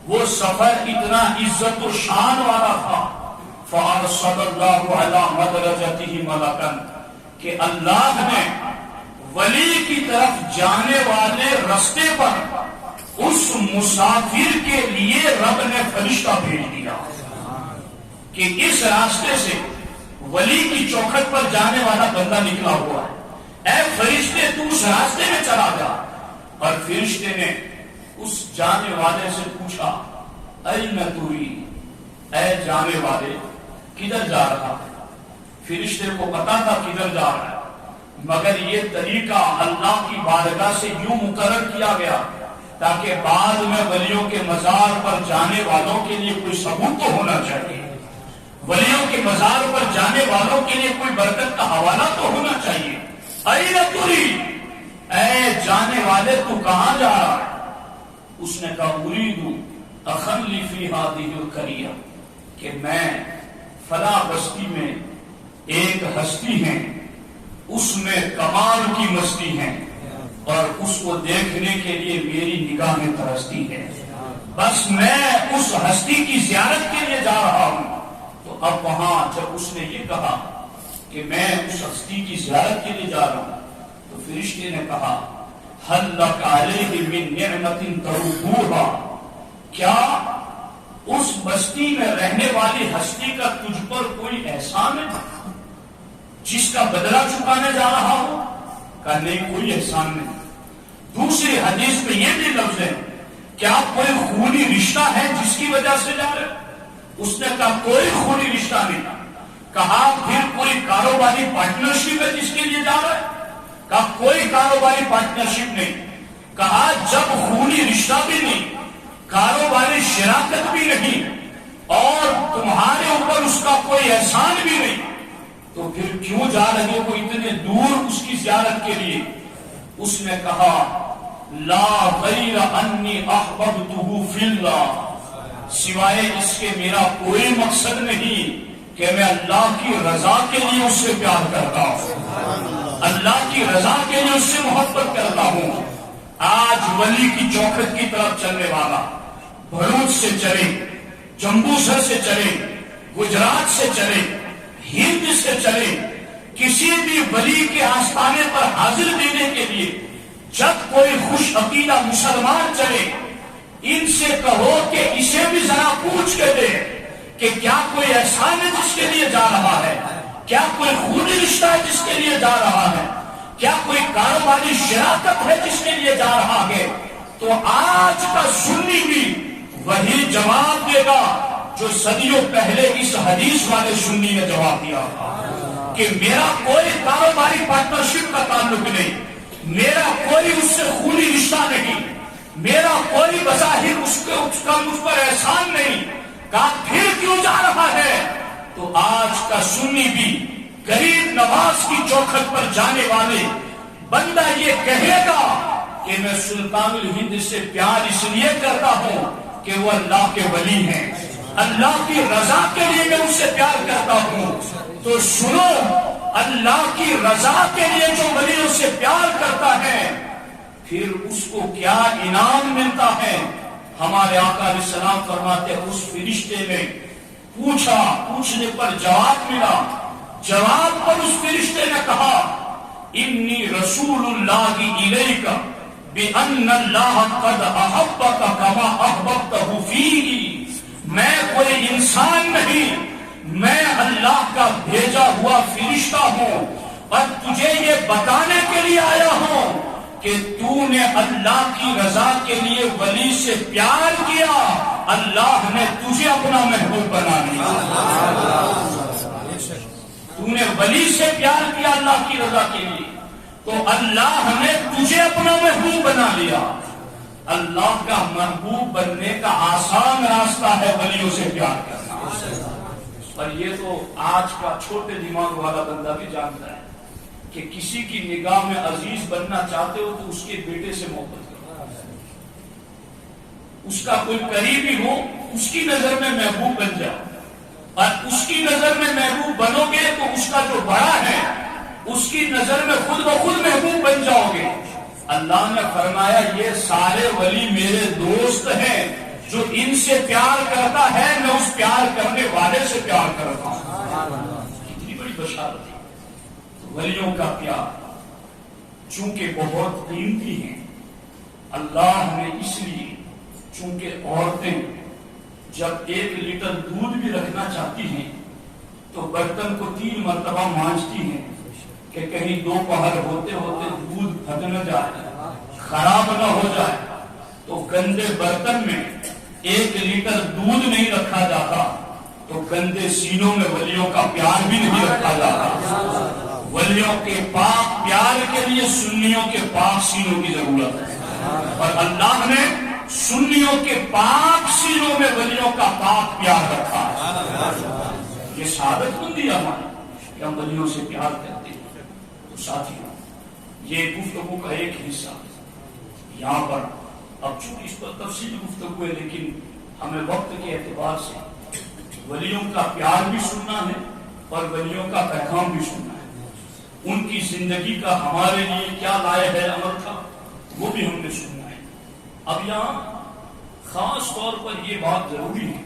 وہ سفر اتنا عزت و شان والا تھا، فَأَرْسَلَ اللَّهُ عَلَى مَدْرَجَتِهِ مَلَكًا، کہ اللہ نے ولی کی طرف جانے والے رستے پر اس مسافر کے لیے رب نے فرشتہ بھیج دیا کہ اس راستے سے ولی کی چوکھٹ پر جانے والا بندہ نکلا ہوا ہے، اے فرشتے تو اس راستے میں چلا جا. اور فرشتے نے اس جانے والے سے پوچھا این تريد، اے جانے والے کدھر جا رہا ہے؟ فرشتے کو پتا تھا کدھر جا رہا ہے، مگر یہ طریقہ اللہ کی بارگاہ سے یوں مقرر کیا گیا تاکہ بعد میں ولیوں کے مزار پر جانے والوں کے لیے کوئی ثبوت تو ہونا چاہیے، ولیوں کے مزار پر جانے والوں کے لیے کوئی برکت کا حوالہ تو ہونا چاہیے. این تريد، اے جانے والے تو کہاں جا رہا ہے؟ اس نے کہا اريد اخا لی فی هذه القریہ، کہ میں فلاں بستی میں ایک ہستی ہے، اس میں کمال کی مستی ہے اور اس کو دیکھنے کے لیے میری نگاہیں ترستی ہے، بس میں اس ہستی کی زیارت کے لیے جا رہا ہوں. تو اب وہاں جب اس نے یہ کہا کہ میں اس ہستی کی زیارت کے لیے جا رہا ہوں تو فرشتے نے کہا هل لک علیہ من نعمت ترجوها، کیا اس بستی میں رہنے والی ہستی کا تجھ پر کوئی احسان ہے جس کا بدلہ چکانے جا رہا ہو؟ کہا نہیں، کوئی احسان نہیں. دوسری حدیث میں یہ بھی لفظ ہے کیا کوئی خونی رشتہ ہے جس کی وجہ سے جا رہے؟ اس نے کہا کوئی خونی رشتہ نہیں. کہا پھر کوئی کاروباری پارٹنرشپ ہے جس کے لیے جا رہا ہے؟ کہا کوئی کاروباری پارٹنرشپ نہیں. کہا جب خونی رشتہ بھی نہیں، کاروباری شراکت بھی نہیں اور تمہارے اوپر اس کا کوئی احسان بھی نہیں، تو پھر کیوں جا رہے ہو اتنے دور اس کی زیارت کے لیے؟ اس نے کہا لا غیر انی احببتہ فی اللہ، سوائے اس کے میرا کوئی مقصد نہیں کہ میں اللہ کی رضا کے لیے اس سے پیار کرتا ہوں، اللہ کی رضا کے لیے اس سے محبت کرتا ہوں. آج ولی کی چوکھٹ کی طرف چلنے والا بھروچ سے چلے، جمبو سر سے چلے، گجرات سے چلے، ہند سے چلے، کسی بھی ولی کے آستانے پر حاضر دینے کے لیے جب کوئی خوش عقیدہ مسلمان چلے، ان سے کہو کہ اسے بھی ذرا پوچھ کے دے کہ کیا کوئی احسان ہے جس کے لیے جا رہا ہے، کیا کوئی خونی رشتہ ہے جس کے لیے جا رہا ہے، کیا کوئی کاروباری شراکت ہے جس کے لیے جا رہا ہے. تو آج کا سنی بھی وہی جواب دے گا جو صدیوں پہلے اس حدیث والے سنی نے جواب دیا کہ میرا کوئی کاروباری پارٹنرشپ کا تعلق نہیں، میرا کوئی اس سے خونی رشتہ نہیں، میرا کوئی بظاہر اس کا مجھ پر احسان نہیں. کہا پھر کیوں جا رہا ہے؟ تو آج کا سنی بھی غریب نواز کی چوکھٹ پر جانے والے بندہ یہ کہے گا کہ میں سلطان الہند سے پیار اس لیے کرتا ہوں کہ وہ اللہ کے ولی ہیں، اللہ کی رضا کے لیے میں ان سے پیار کرتا ہوں. تو سنو، اللہ کی رضا کے لیے جو ولیوں سے پیار کرتا ہے پھر اس کو کیا انعام ملتا ہے. ہمارے آقا علیہ السلام فرماتے ہیں اس فرشتے نے پوچھا، پوچھنے پر جواب ملا، جواب پر اس فرشتے نے کہا انی رسول اللہ الیک بان اللہ قد احبک کما احببتہ فیہ، میں کوئی انسان نہیں، میں اللہ کا بھیجا ہوا فرشتہ ہوں اور تجھے یہ بتانے کے لیے آیا ہوں کہ تو نے اللہ کی رضا کے لیے ولی سے پیار کیا، اللہ نے تجھے اپنا محبوب بنا لیا. تو نے ولی سے پیار کیا اللہ کی رضا کے لیے تو اللہ نے تجھے اپنا محبوب بنا لیا. اللہ کا محبوب بننے کا آسان راستہ ہے ولیوں سے پیار کرنا. پر یہ تو آج کا چھوٹے دماغ والا بندہ بھی جانتا ہے کہ کسی کی نگاہ میں عزیز بننا چاہتے ہو تو اس کے بیٹے سے محبت کرو، اس کا کوئی قریبی ہو اس کی نظر میں محبوب بن جاؤ، اور اس کی نظر میں محبوب بنو گے تو اس کا جو بڑا ہے اس کی نظر میں خود بخود محبوب بن جاؤ گے. اللہ نے فرمایا یہ سارے ولی میرے دوست ہیں، جو ان سے پیار کرتا ہے میں اس پیار کرنے والے سے پیار کرتا ہوں. کتنی بڑی بشارت ہے. ولیوں کا پیار چونکہ بہت قیمتی ہیں، اللہ نے اس لیے، چونکہ عورتیں جب 1 لیٹر دودھ بھی رکھنا چاہتی ہیں تو برتن کو 3 مرتبہ مانجتی ہیں، کہ کہیں دوپہر ہوتے ہوتے دودھ پھٹ نہ جائے، خراب نہ ہو جائے، تو گندے برتن میں 1 لیٹر دودھ نہیں رکھا جاتا، تو گندے سینوں میں ولیوں کا پیار بھی نہیں رکھا جاتا۔ ولیوں کے پاک پیار کے لیے سنیوں کے پاک سینوں کی ضرورت ہے، اور اللہ نے سنیوں کے پاک سینوں میں ولیوں کا پاک پیار رکھا ہے۔ یہ سعادت مندی ہماری کہ ہم ولیوں سے پیار کرتے ہیں۔ تو ساتھیوں، یہ گفتگو کا ایک حصہ یہاں پر، اب چونکہ اس پر تفصیل گفتگو ہے، لیکن ہمیں وقت کے اعتبار سے ولیوں کا پیار بھی سننا ہے اور ولیوں کا پیغام بھی سننا ہے، ان کی زندگی کا ہمارے لیے کیا لائق ہے عمل تھا وہ بھی ہم نے سننا ہے۔ اب یہاں خاص طور پر یہ بات ضروری ہے،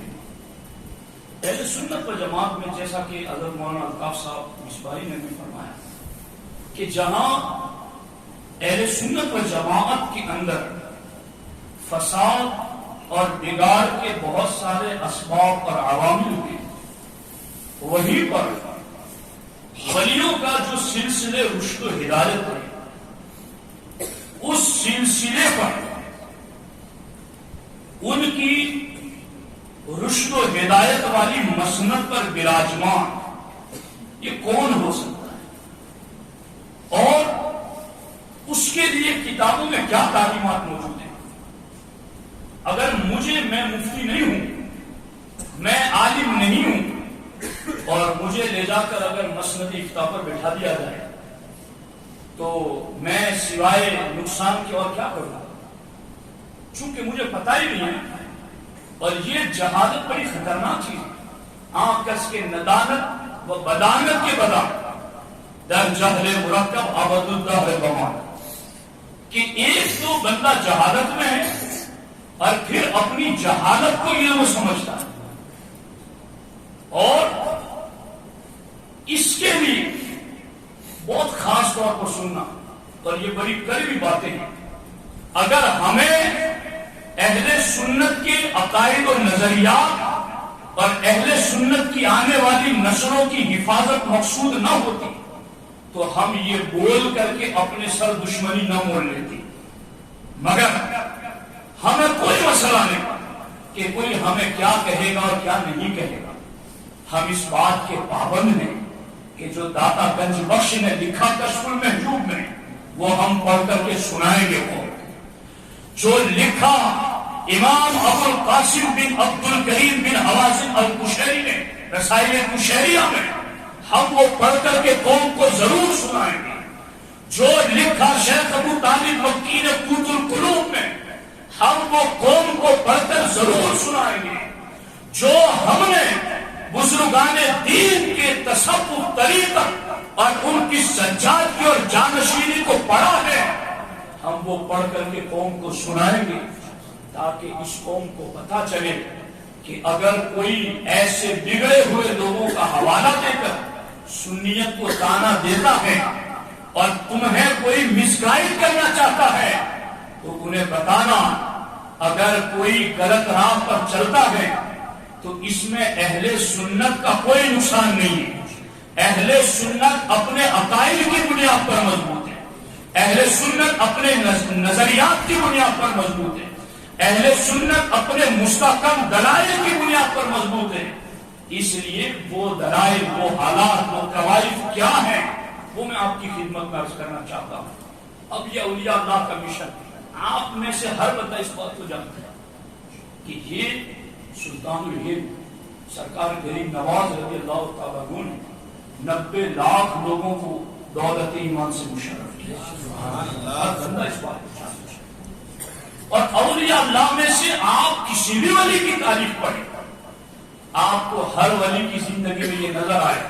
اہل سنت و جماعت میں جیسا کہ حضرت مولانا الطاف صاحب مصباحی نے بھی فرمایا کہ جہاں اہل سنت و جماعت کے اندر فساد اور بگاڑ کے بہت سارے اسباب اور عوامل ہیں، وہیں پر ولیوں کا جو سلسلے رشد و ہدایت ہے، اس سلسلے پر ان کی رشد و ہدایت والی مسند پر براجمان یہ کون ہو سکتا ہے، اور اس کے لیے کتابوں میں کیا تعلیمات موجود ہیں؟ اگر میں مفتی نہیں ہوں، میں عالم نہیں ہوں، اور مجھے لے جا کر اگر مسند افتاء پر بٹھا دیا جائے تو میں سوائے نقصان کے اور کیا کروں، چونکہ مجھے پتہ ہی نہیں ہے۔ اور یہ جہالت بڑی خطرناک چیز ہے، آنکھ کس کے ندانت و بدانت کے بدا در جہل مرکب عبد الدہر بمان، کہ ایک تو بندہ جہالت میں ہے اور پھر اپنی جہالت کو علم سمجھتا ہے، اور اس کے لیے بہت خاص طور پر سننا، اور یہ بڑی کڑوی باتیں ہیں۔ اگر ہمیں اہل سنت کے عقائد و نظریات اور اہل سنت کی آنے والی نسلوں کی حفاظت مقصود نہ ہوتی تو ہم یہ بول کر کے اپنے سر دشمنی نہ موڑ لیتے، مگر ہمیں کوئی مسئلہ نہیں کہ کوئی ہمیں کیا کہے گا اور کیا نہیں کہے گا۔ ہم اس بات کے پابند ہیں کہ جو داتا گنج بخش نے لکھا کشف المحجوب میں، وہ ہم پڑھ کر کے سنائیں گے۔ وہ جو لکھا امام ابو القاسم بن عبد الکریم بن حوازن القشیری نے رسائل قشیریہ میں، ہم وہ پڑھ کر کے قوم کو ضرور سنائیں گے۔ جو لکھا شیخ ابو طالب مکی نے قوت القلوب میں، ہم وہ قوم کو پڑھ کر ضرور سنائیں گے۔ جو ہم نے بزرگان دین کے تصوف طریقت اور ان کی سجادگی اور جانشینی کو پڑھا ہے، ہم وہ پڑھ کر کے قوم کو سنائیں گے، تاکہ اس قوم کو پتہ چلے کہ اگر کوئی ایسے بگڑے ہوئے لوگوں کا حوالہ دے کر سنیت کو تانا دیتا ہے اور تمہیں کوئی مس گائیڈ کرنا چاہتا ہے تو انہیں بتانا، اگر کوئی غلط راہ پر چلتا ہے تو اس میں اہل سنت کا کوئی نقصان نہیں ہے۔ اہل سنت اپنے عقائد کی بنیاد پر مضبوط ہے، اہل سنت اپنے نظریات کی بنیاد پر مضبوط ہے، اہل سنت اپنے مستحکم دلائل کی بنیاد پر مضبوط ہے۔ اس لیے وہ دلائل، وہ حالات، وہ قواعد کیا ہیں وہ میں آپ کی خدمت میں عرض کرنا چاہتا ہوں۔ اب یہ اولیاء اللہ کا مشن، آپ میں سے ہر بندہ اس بات کو جانتا ہے کہ یہ سلطان الہند سرکار غریب نواز رضی اللہ تعالیٰ عنہ نے 90 لاکھ لوگوں کو دولت ایمان سے مشرف کیا۔ ہر بندہ اس بات کو جانتا ہے۔ اور اولیاء اللہ میں سے آپ کسی بھی ولی کی تعریف پڑھیں، آپ کو ہر ولی کی زندگی میں یہ نظر آئے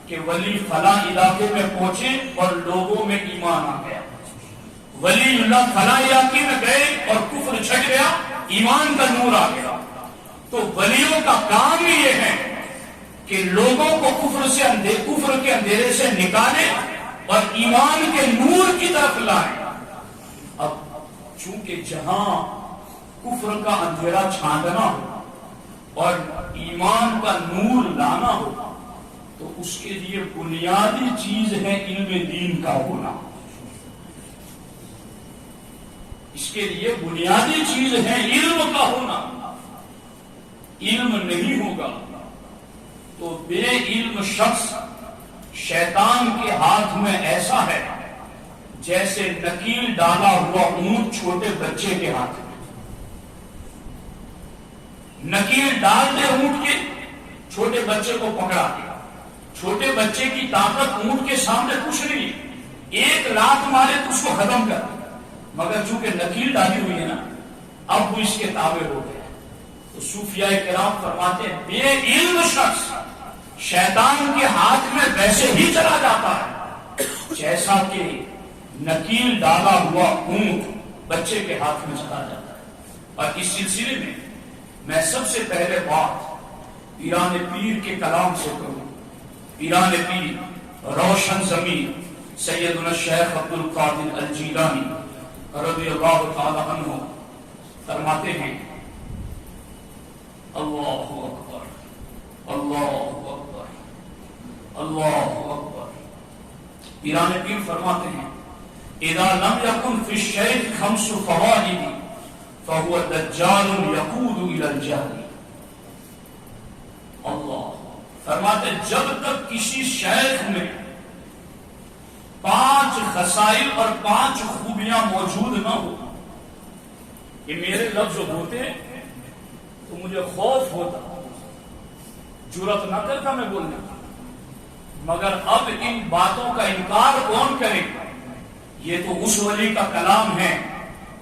کہ ولی فلاں علاقے میں پہنچے اور لوگوں میں ایمان آ گیا، ولی اللہ فلاں علاقے میں گئے اور کفر چھٹ گیا، ایمان کا نور آ گیا۔ تو ولیوں کا کام ہی یہ ہے کہ لوگوں کو کفر کے اندھیرے سے نکالے اور ایمان کے نور کی طرف لائے۔ اب چونکہ جہاں کفر کا اندھیرا چھانٹنا ہو اور ایمان کا نور لانا ہو تو اس کے لیے بنیادی چیز ہے علم دین کا ہونا. اس کے لیے بنیادی چیز ہے علم کا ہونا. علم نہیں ہوگا تو بے علم شخص شیطان کے ہاتھ میں ایسا ہے جیسے نکیل ڈالا ہوا اونٹ چھوٹے بچے کے ہاتھ میں. نکیل ڈال دے اونٹ کے، چھوٹے بچے کو پکڑا دیا. چھوٹے بچے کی طاقت اونٹ کے سامنے کچھ نہیں، ایک لات مارے تو اس کو ختم کر دے. مگر چونکہ نکیل ڈالی ہوئی ہے نا، اب وہ اس کے تابع ہو گیا. تو صوفیاء کرام فرماتے ہیں بے علم شخص شیطان کے ہاتھ میں ویسے ہی چلا جاتا ہے جیسا کہ نکیل ڈالا ہوا اونٹ بچے کے ہاتھ میں چلا جاتا ہے. اور اس سلسلے میں سب سے پہلے بات پیران پیر کے کلام سے کروں. پیران پیر روشن ضمیر سیدنا الشیخ عبد القادر الجیلانی رضی اللہ تعالی عنہ فرماتے ہیں اللہ اکبر اللہ اکبر اللہ اکبر. پیران پیر فرماتے ہیں اذا لم يكن في الشيخ 5 فوائد فهو دجال يقود الى الجهل. اللہ فرماتے جب تک کسی شیخ میں 5 خصائل اور 5 خوبیاں موجود نہ ہو. یہ میرے لفظ ہوتے تو مجھے خوف ہوتا، جرأت نہ کرتا میں بولنے کا. مگر اب ان باتوں کا انکار کون کرے؟ یہ تو اس ولی کا کلام ہے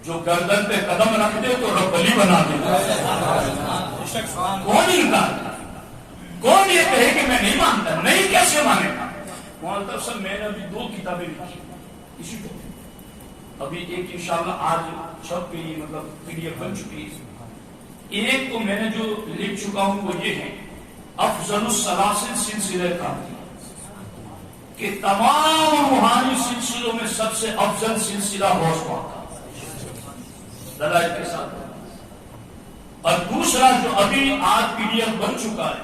جو گردن پہ قدم رکھ دے تو رب ولی بنا دے. کون انکار؟ کون یہ کہے کہ میں نہیں مانتا؟ نہیں کیسے مانے گا؟ مولانا صاحب میں نے ابھی 2 کتابیں لکھی اسی کو، ابھی ایک انشاءاللہ آج چھپ گئی، مطلب PDF بن چکی ہے. ایک تو میں نے جو لکھ چکا ہوں وہ یہ ہے افضل السلاسل سلسلہ کا، کہ تمام روحانی سلسلوں میں سب سے افضل سلسلہ غوث پاک کا دلائل کے ساتھ. اور دوسرا جو ابھی آج PDF بن چکا ہے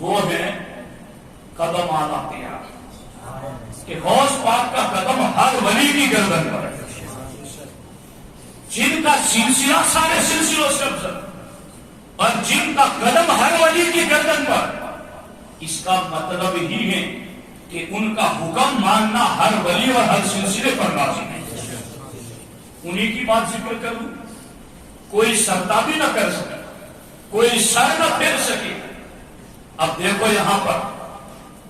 وہ ہے قدم آنا تیرا، کہ غوث پاک کا قدم ہر ولی کی گردن پر ہے، جن کا سلسلہ سارے سلسلوں سے افضل اور جن کا قدم ہر ولی کی گردن پر. اس کا مطلب ہی ہے کہ ان کا حکم ماننا ہر ولی اور ہر سلسلے پر لازم ہے. انہی کی بات ذکر کروں، کوئی سرتابی نہ کر سکے، کوئی سر نہ پھیر سکے. اب دیکھو یہاں پر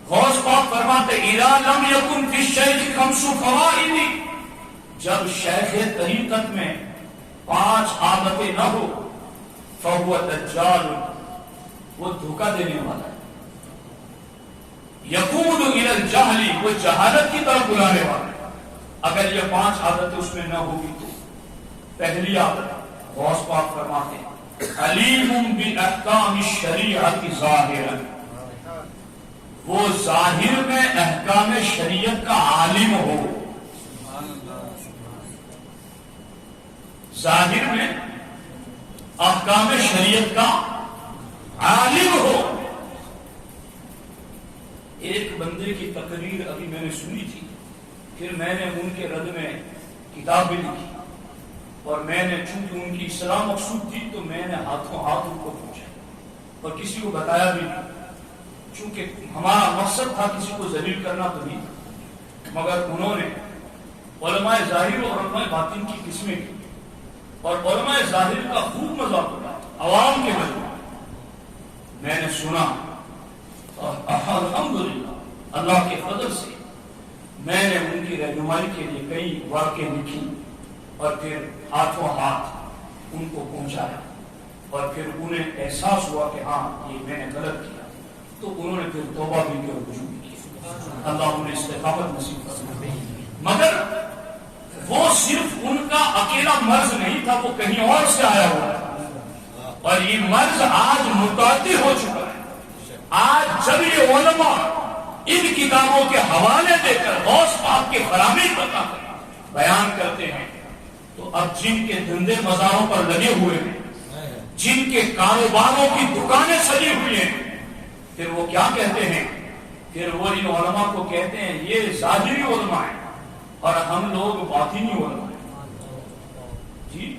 غوث پاک فرماتے اذا لم يكن في الشيخ 5 فوائد، جب شیخ طریقت میں 5 عادتیں نہ ہو فهو دجال، وہ دھوکہ دینے والا ہے. يقود الى الجهل، وہ جہالت کی طرف بلانے والا ہے. اگر یہ 5 عادتیں اس میں نہ ہوگی تو پہلی عادت غوث پاک فرماتے ہیں علیم باحکام الشریعت ظاہرا، وہ ظاہر میں احکام شریعت کا عالم ہو. ظاہر میں احکام شریعت کا عالم ہو. ایک بندے کی تقریر ابھی میں نے سنی تھی، پھر میں نے ان کے رد میں کتاب بھی لکھی، اور میں نے چونکہ ان کی اصلاح مقصود تھی تو میں نے ہاتھوں ہاتھ ان کو پوچھا اور کسی کو بتایا بھی نہیں، چونکہ ہمارا مقصد تھا کسی کو ذلیل کرنا تو نہیں. مگر انہوں نے علماء ظاہر اور علماء باطن کی قسمیں کی، اور علماء ظاہر کا خوب مذاق اڑایا عوام کے مجمع. میں نے سنا اور الحمدللہ اللہ کے فضل سے میں نے ان کی رہنمائی کے لیے کئی واقعے لکھی اور پھر ہاتھوں ہاتھ ان کو پہنچایا، اور پھر انہیں احساس ہوا کہ ہاں یہ میں نے غلط کیا، تو انہوں نے پھر توبہ بھی کی اور رجوع بھی کیا. اللہ انہیں استقامت نصیب فرمائے. مگر وہ صرف ان کا اکیلا مرض نہیں تھا، وہ کہیں اور سے آیا ہوا تھا، اور یہ مرض آج متعدی ہو چکا ہے. آج جب یہ علماء ان کتابوں کے حوالے دے کر غوث پاک کے فراہمی بتا کر بیان کرتے ہیں تو اب جن کے دھندے مزاروں پر لگے ہوئے ہیں، جن کے کاروباروں کی دکانیں سجی ہوئی ہیں، پھر وہ کیا کہتے ہیں پھر وہ ان علماء کو کہتے ہیں یہ ظاہری علماء ہیں اور ہم لوگ باطنی علماء ہیں. جی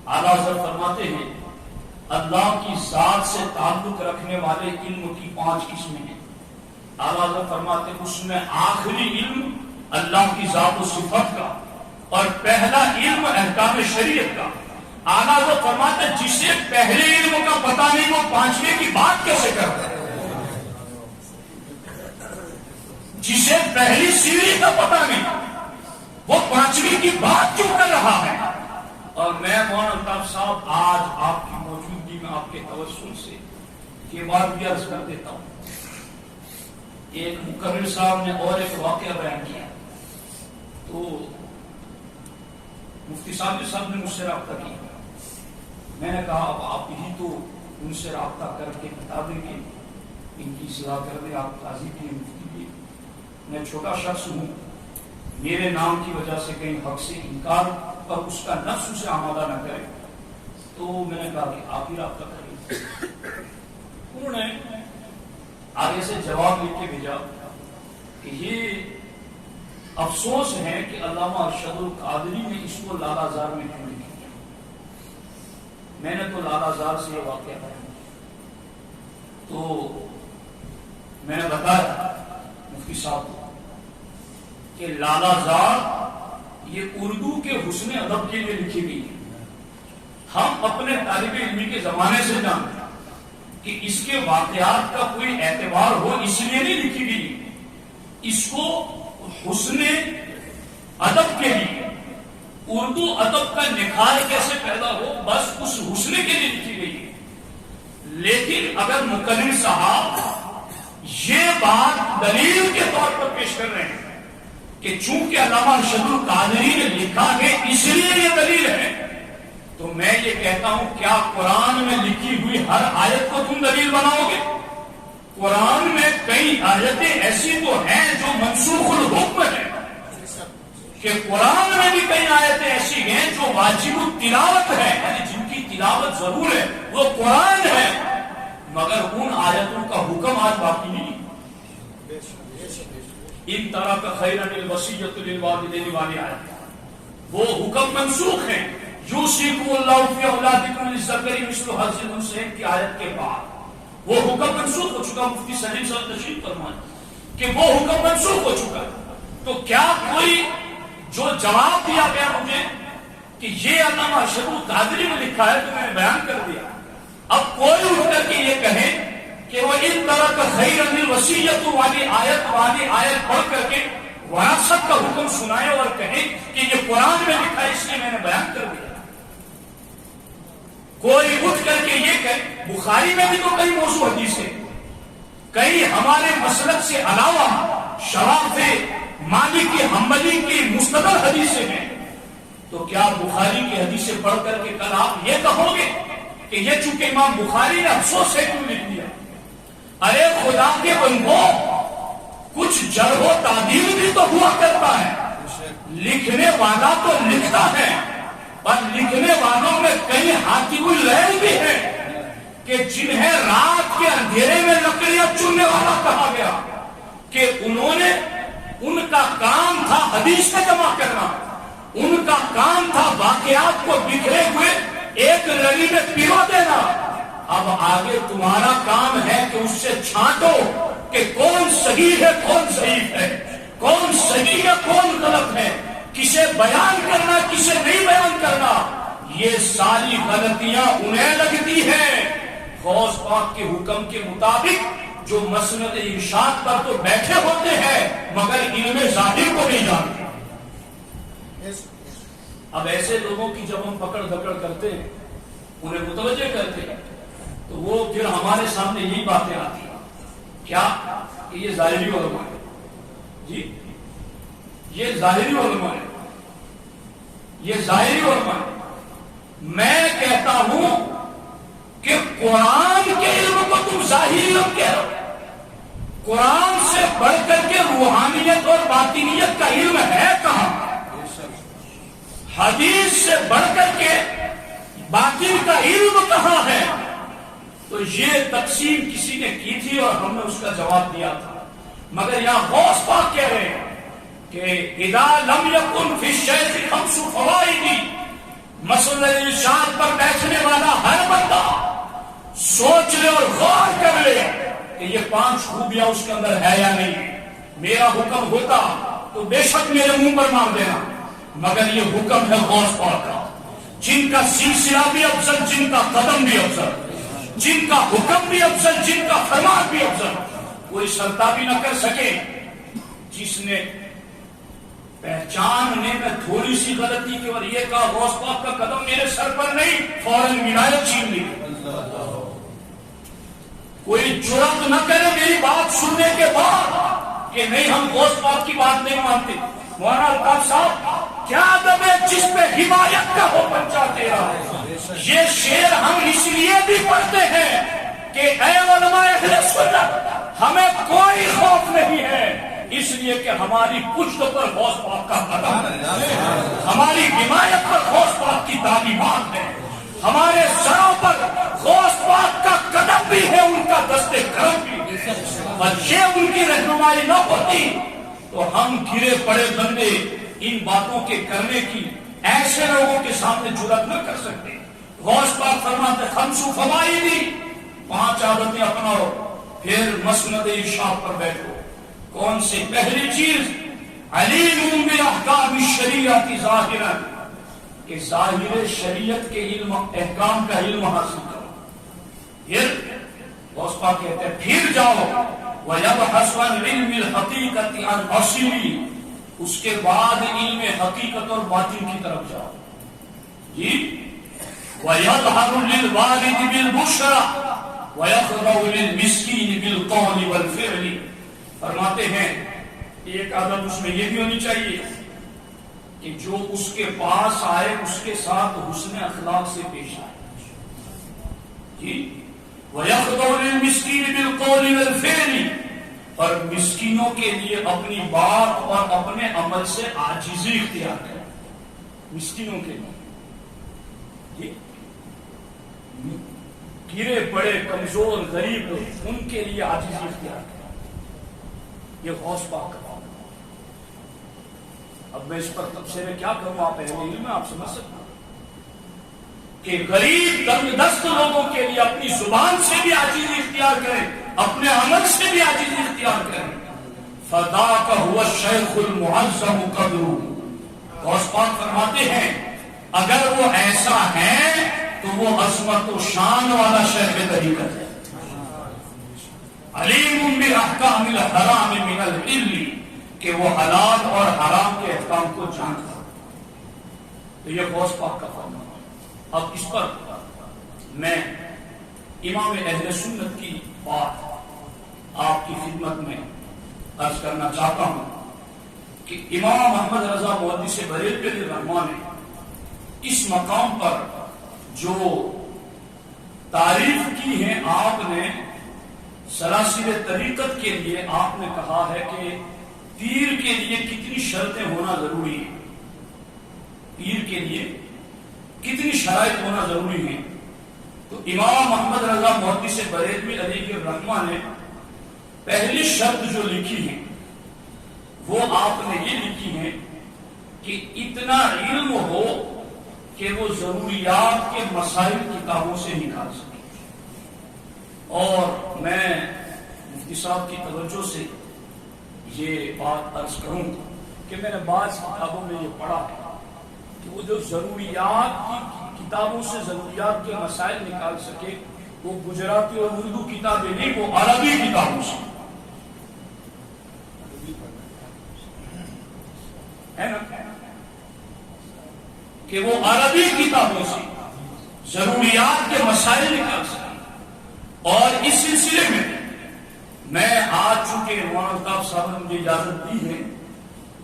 اعلیٰ حضرت فرماتے ہیں اللہ کی ذات سے تعلق رکھنے والے علم کی 5 قسمیں ہیں. اعلیٰ حضرت فرماتے ہیں اس میں آخری علم اللہ کی ذات و صفت کا اور پہلا علم احکام شریعت کا. اعلیٰ حضرت فرماتے ہیں جسے پہلے علم کا پتہ نہیں وہ 5ویں کی بات کیسے کرتا ہے. جسے پہلی سیڑھی کا پتہ نہیں وہ 5ویں کی بات کیوں کر رہا ہے. اور میں مولانا الطاف صاحب آج آپ کی موجودگی میں آپ کے توسل سے یہ بات بھی عرض کر دیتا ہوں. ایک مقرر صاحب نے اور ایک واقعہ بیان کیا تو مفتی صاحب نے مجھ سے رابطہ کیا. میں نے کہا اب آپ ہی تو ان سے رابطہ کر کے بتا دیں کہ ان کی اصلاح کر دیں. آپ قاضی کی مفتی کی میں چھوٹا شخص ہوں, میرے نام کی وجہ سے کہیں حق سے انکار پر اس کا نفس اسے آمادہ نہ کرے. تو میں نے کہا کہ آپ ہی رابطہ کریں. انہوں نے آگے سے جواب لکھ کے بھیجا کہ یہ افسوس ہے کہ علامہ ارشد القادری نے اس کو لالہ زار میں کیوں لکھا. میں نے تو لالہ زار سے یہ واقعہ بیان کیا تو میں نے بتایا مفتی صاحب کو کہ لالہ زار یہ اردو کے حسن ادب کے لیے لکھی گئی ہے. ہم اپنے طالب علمی کے زمانے سے جانتے ہیں کہ اس کے واقعات کا کوئی اعتبار ہو اس لیے نہیں لکھی گئی. اس کو حسن ادب کے لیے اردو ادب کا نکھار کیسے پیدا ہو بس اس حسن کے لیے لکھی گئی ہے. لیکن اگر مقرر صاحب یہ بات دلیل کے طور پر پیش کر رہے ہیں کہ چونکہ علامہ ارشد القادری نے لکھا ہے اس لیے یہ دلیل ہے, تو میں یہ کہتا ہوں کیا قرآن میں لکھی ہوئی ہر آیت کو تم دلیل بناؤ گے؟ قرآن میں کئی آیتیں ایسی تو ہیں جو منسوخ الحکم ہے کہ قرآن میں بھی کئی آیتیں ایسی ہیں جو واجب التلاوت ہے, یعنی جن کی تلاوت ضرور ہے, وہ قرآن ہے, مگر ان آیتوں کا حکم آج باقی نہیں. ان طرح کا خیرن الوصیۃ للوالدین والی آیت وہ حکم منسوخ ہیں. یوصیکم اللہ فی اولادکم للذکر مثل حظ الانثیین کی آیت کے بعد وہ حکم منسوخ ہو چکا. مفتی سلیم صاحب تشریف فرمائیں کہ وہ حکم منسوخ ہو چکا. تو کیا کوئی جو جواب دیا گیا مجھے کہ یہ علامہ ارشد القادری نے لکھا ہے تو میں نے بیان کر دیا, اب کوئی اٹھ کر کے یہ کہے کہ وہ ان طرح کا خیرن الوصیۃ والی آیت پڑھ کر کے وراثت کا حکم سنائے اور کہے کہ یہ قرآن میں لکھا ہے اس لیے میں نے بیان کر دیا. کوئی اٹھ کر کے یہ کہے بخاری میں بھی تو کئی موضوع حدیث ہے, کئی ہمارے مسلک سے علاوہ شواذ مالکی حنبلی کی مستدل حدیثیں ہیں, تو کیا بخاری کی حدیثیں پڑھ کر کے کل آپ یہ کہو گے کہ یہ چونکہ امام بخاری نے افسوس سے کیوں لکھ دیا؟ ارے خدا کے بندوں, کچھ جرح و تعدیل بھی تو ہوا کرتا ہے. لکھنے والا تو لکھتا ہے پر لکھنے والوں میں کئی حاکم اللیل بھی ہیں کہ جنہیں رات کے اندھیرے میں لکڑیاں چننے والا کہا گیا کہ انہوں نے ان کا کام تھا حدیث کا جمع کرنا, ان کا کام تھا واقعات کو بکھرے ہوئے ایک لڑی میں پیرو دینا. اب آگے تمہارا کام ہے کہ اس سے چھانٹو کہ کون صحیح ہے کون ضعیف ہے, کون صحیح ہے کون غلط ہے, کسے بیان کرنا کسے نہیں بیان کرنا. یہ ساری غلطیاں انہیں لگتی ہیں غوث پاک کے حکم کے مطابق جو مسند ارشاد پر تو بیٹھے ہوتے ہیں مگر علم ظاہر کو نہیں جانتے. اب ایسے لوگوں کی جب ہم پکڑ دھکڑ کرتے ہیں انہیں متوجہ کرتے ہیں تو وہ پھر ہمارے سامنے یہی باتیں آتی ہیں کیا کہ یہ ظاہری علماء ہے. جی یہ ظاہری علماء ہے, یہ ظاہری علماء ہے. میں کہتا ہوں کہ قرآن کے علم کو تم ظاہری علم کہہ رہے ہو. قرآن سے بڑھ کر کے روحانیت اور باطنیت کا علم ہے کہاں؟ حدیث سے بڑھ کر کے باطن کا علم کہاں ہے؟ تو یہ تقسیم کسی نے کی تھی اور ہم نے اس کا جواب دیا تھا، مگر یہاں غوث پاک کہہ رہے ہیں کہ اذا لم یکن فی الشیخ خمس فوائد، مسئلہ ارشاد پر بیٹھنے والا ہر بندہ سوچ لے اور غور کر لے کہ یہ 5 خوبیاں اس کے اندر ہے یا نہیں۔ میرا حکم ہوتا تو بے شک میرے منہ پر مار دینا، مگر یہ حکم ہے غوث پاک کا، جن کا سلسلہ بھی افضل، جن کا قدم بھی افضل، جن کا حکم بھی افضل، جن کا فرمان بھی افضل، کوئی سرتابی نہ کر سکے۔ جس نے پہچاننے میں تھوڑی سی غلطی کی اور یہ کہا غوث پاک کا قدم میرے سر پر نہیں، فوراً ولایت چھین لی۔ کوئی جرأت نہ کرے میری بات سننے کے بعد کہ نہیں ہم غوث پاک کی بات نہیں مانتے۔ مولانا الطاف صاحب کیا ادب ہے جس پہ حمایت کا حکم چاہتے ہیں۔ یہ شعر ہم اس لیے بھی پڑھتے ہیں کہ اے علماء اہل سنت ہمیں کوئی خوف نہیں ہے، اس لیے کہ ہماری پشت پر غوث پاک کا قدم ہے، ہماری حمایت پر غوث پاک کی تعلیمات ہے، ہمارے سروں پر غوث پاک کا قدم بھی ہے، ان کا دست کرم بھی ہے۔ اور یہ ان کی رہنمائی نہ ہوتی تو ہم گرے پڑے بندے ان باتوں کے کرنے کی ایسے لوگوں کے سامنے جرأت نہ کر سکتے۔ غوث پاک فرماتے خمس فوائد، 5 عادتیں اپناؤ پھر مسند ارشاد پر بیٹھو۔ کون سی؟ پہلی چیز علیم باحکام الشریعت ظاہرا، کہ ظاہر شریعت کے علم، احکام کا علم حاصل کرو۔ پھر غوث پاک کہتے ہیں پھر جاؤ وَيَبْحَثُ عَنْ عِلْمِ الْحَقِيقَةِ عَنْ أَصْلِهِ، اس کے بعد علم حقیقت اور باطن کی طرف جاؤ جی۔ وَيَظْهَرُ لِلْوَالِدِ بِالْبُشْرَى وَيَخْضَعُ لِلْمِسْكِينِ بِالْقَوْلِ وَالْفِعْلِ۔ فرماتے ہیں ایک عادت اس میں یہ بھی ہونی چاہیے کہ جو اس کے پاس آئے اس کے ساتھ حسن اخلاق سے پیش آئے جی۔ وَيَخْضَعُ لِلْمِسْكِينِ بِالْقَوْلِ وَالْفِعْلِ، اور مسکینوں کے لیے اپنی بات اور اپنے عمل سے عاجزی اختیار کریں۔ مسکینوں کے لیے جی، گرے پڑے کمزور غریب لوگ، ان کے لیے عاجزی اختیار کریں۔ یہ غوث پاک کا کام ہے۔ اب میں اس پر تبصرے میں کیا کروں، آپ اہل علم آپ سمجھ سکتے ہیں کہ غریب تنگ دست لوگوں کے لیے اپنی زبان سے بھی عاجزی اختیار کریں، اپنے عمل سے بھی عاجزی اختیار کریں۔ فَذَاكَ هُوَ الشَّيْخُ الْمُعَظَّمُ قَدْرُهُ، غوث پاک فرماتے ہیں اگر وہ ایسا ہے تو وہ عظمت و شان والا شیخ طریقت ہے۔ علیم باحکام الحرام من الحل، کہ وہ حلال اور حرام کے احکام کو جانتا۔ تو یہ غوث پاک کا فرمان۔ اب اس پر میں امام اہل سنت کی بات آپ کی خدمت میں عرض کرنا چاہتا ہوں کہ امام محمد رضا محدث بریلوی رضی اللہ عنہ نے اس مقام پر جو تعریف کی ہے، آپ نے سلاسل طریقت کے لیے آپ نے کہا ہے کہ پیر کے لیے کتنی شرطیں ہونا ضروری ہیں، پیر کے لیے کتنی شرائط ہونا ضروری ہے۔ تو امام محمد رضا محدث بریلوی علیہ الرحمہ نے پہلی شرط جو لکھی ہے وہ آپ نے یہ لکھی ہے کہ اتنا علم ہو کہ وہ ضروریات کے مسائل کتابوں سے نکال سکے۔ اور میں مفتی صاحب کی توجہ سے یہ بات عرض کروں کہ میں نے بعض کتابوں میں یہ پڑھا ہے کہ وہ جو ضروریات کی کتابوں سے ضروریات کے مسائل نکال سکے وہ گجراتی اور اردو کتابیں نہیں، وہ عربی کتابوں سے ہے نا، کہ وہ عربی کتابوں سے ضروریات کے مسائل نکال سکے۔ اور اس سلسلے میں آج چونکہ مولانا الطاف صاحب نے مجھے اجازت دی ہے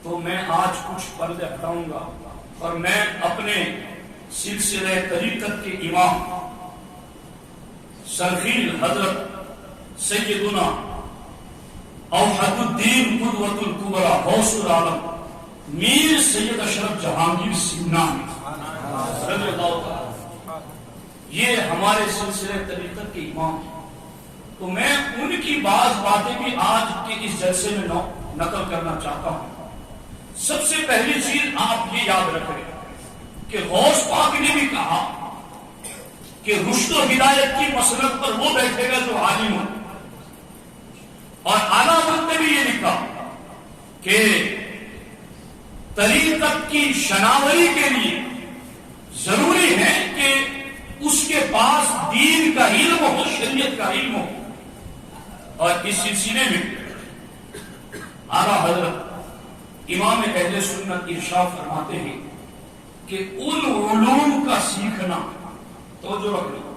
تو میں آج کچھ پردے ہٹاؤں گا اور میں اپنے سلسلہ طریقت کے امام سرخیل حضرت سیدنا اوحد الدین قدوۃ الکبریٰ غوث العالم میر سید اشرف جہانگیر سمنانی رضی اللہ عنہ، یہ ہمارے سلسلے طریقت کے امام ہیں. تو میں ان کی بعض باتیں بھی آج کے اس جلسے میں نقل کرنا چاہتا ہوں. سب سے پہلی چیز آپ یہ یاد رکھیں کہ غوث پاک نے بھی کہا کہ رشد و ہدایت کی مسلک پر وہ بیٹھے گا جو عالم ہو. اور اعلیٰ حضرت نے بھی یہ لکھا کہ طریقت کی شناوری کے لیے ضروری ہے کہ اس کے پاس دین کا علم ہو، شریعت کا علم ہو. اور اس سلسلے میں اعلیٰ حضرت امام اہل سنت ارشاد فرماتے ہیں کہ ان علوم کا سیکھنا، توجہ رکھ لو،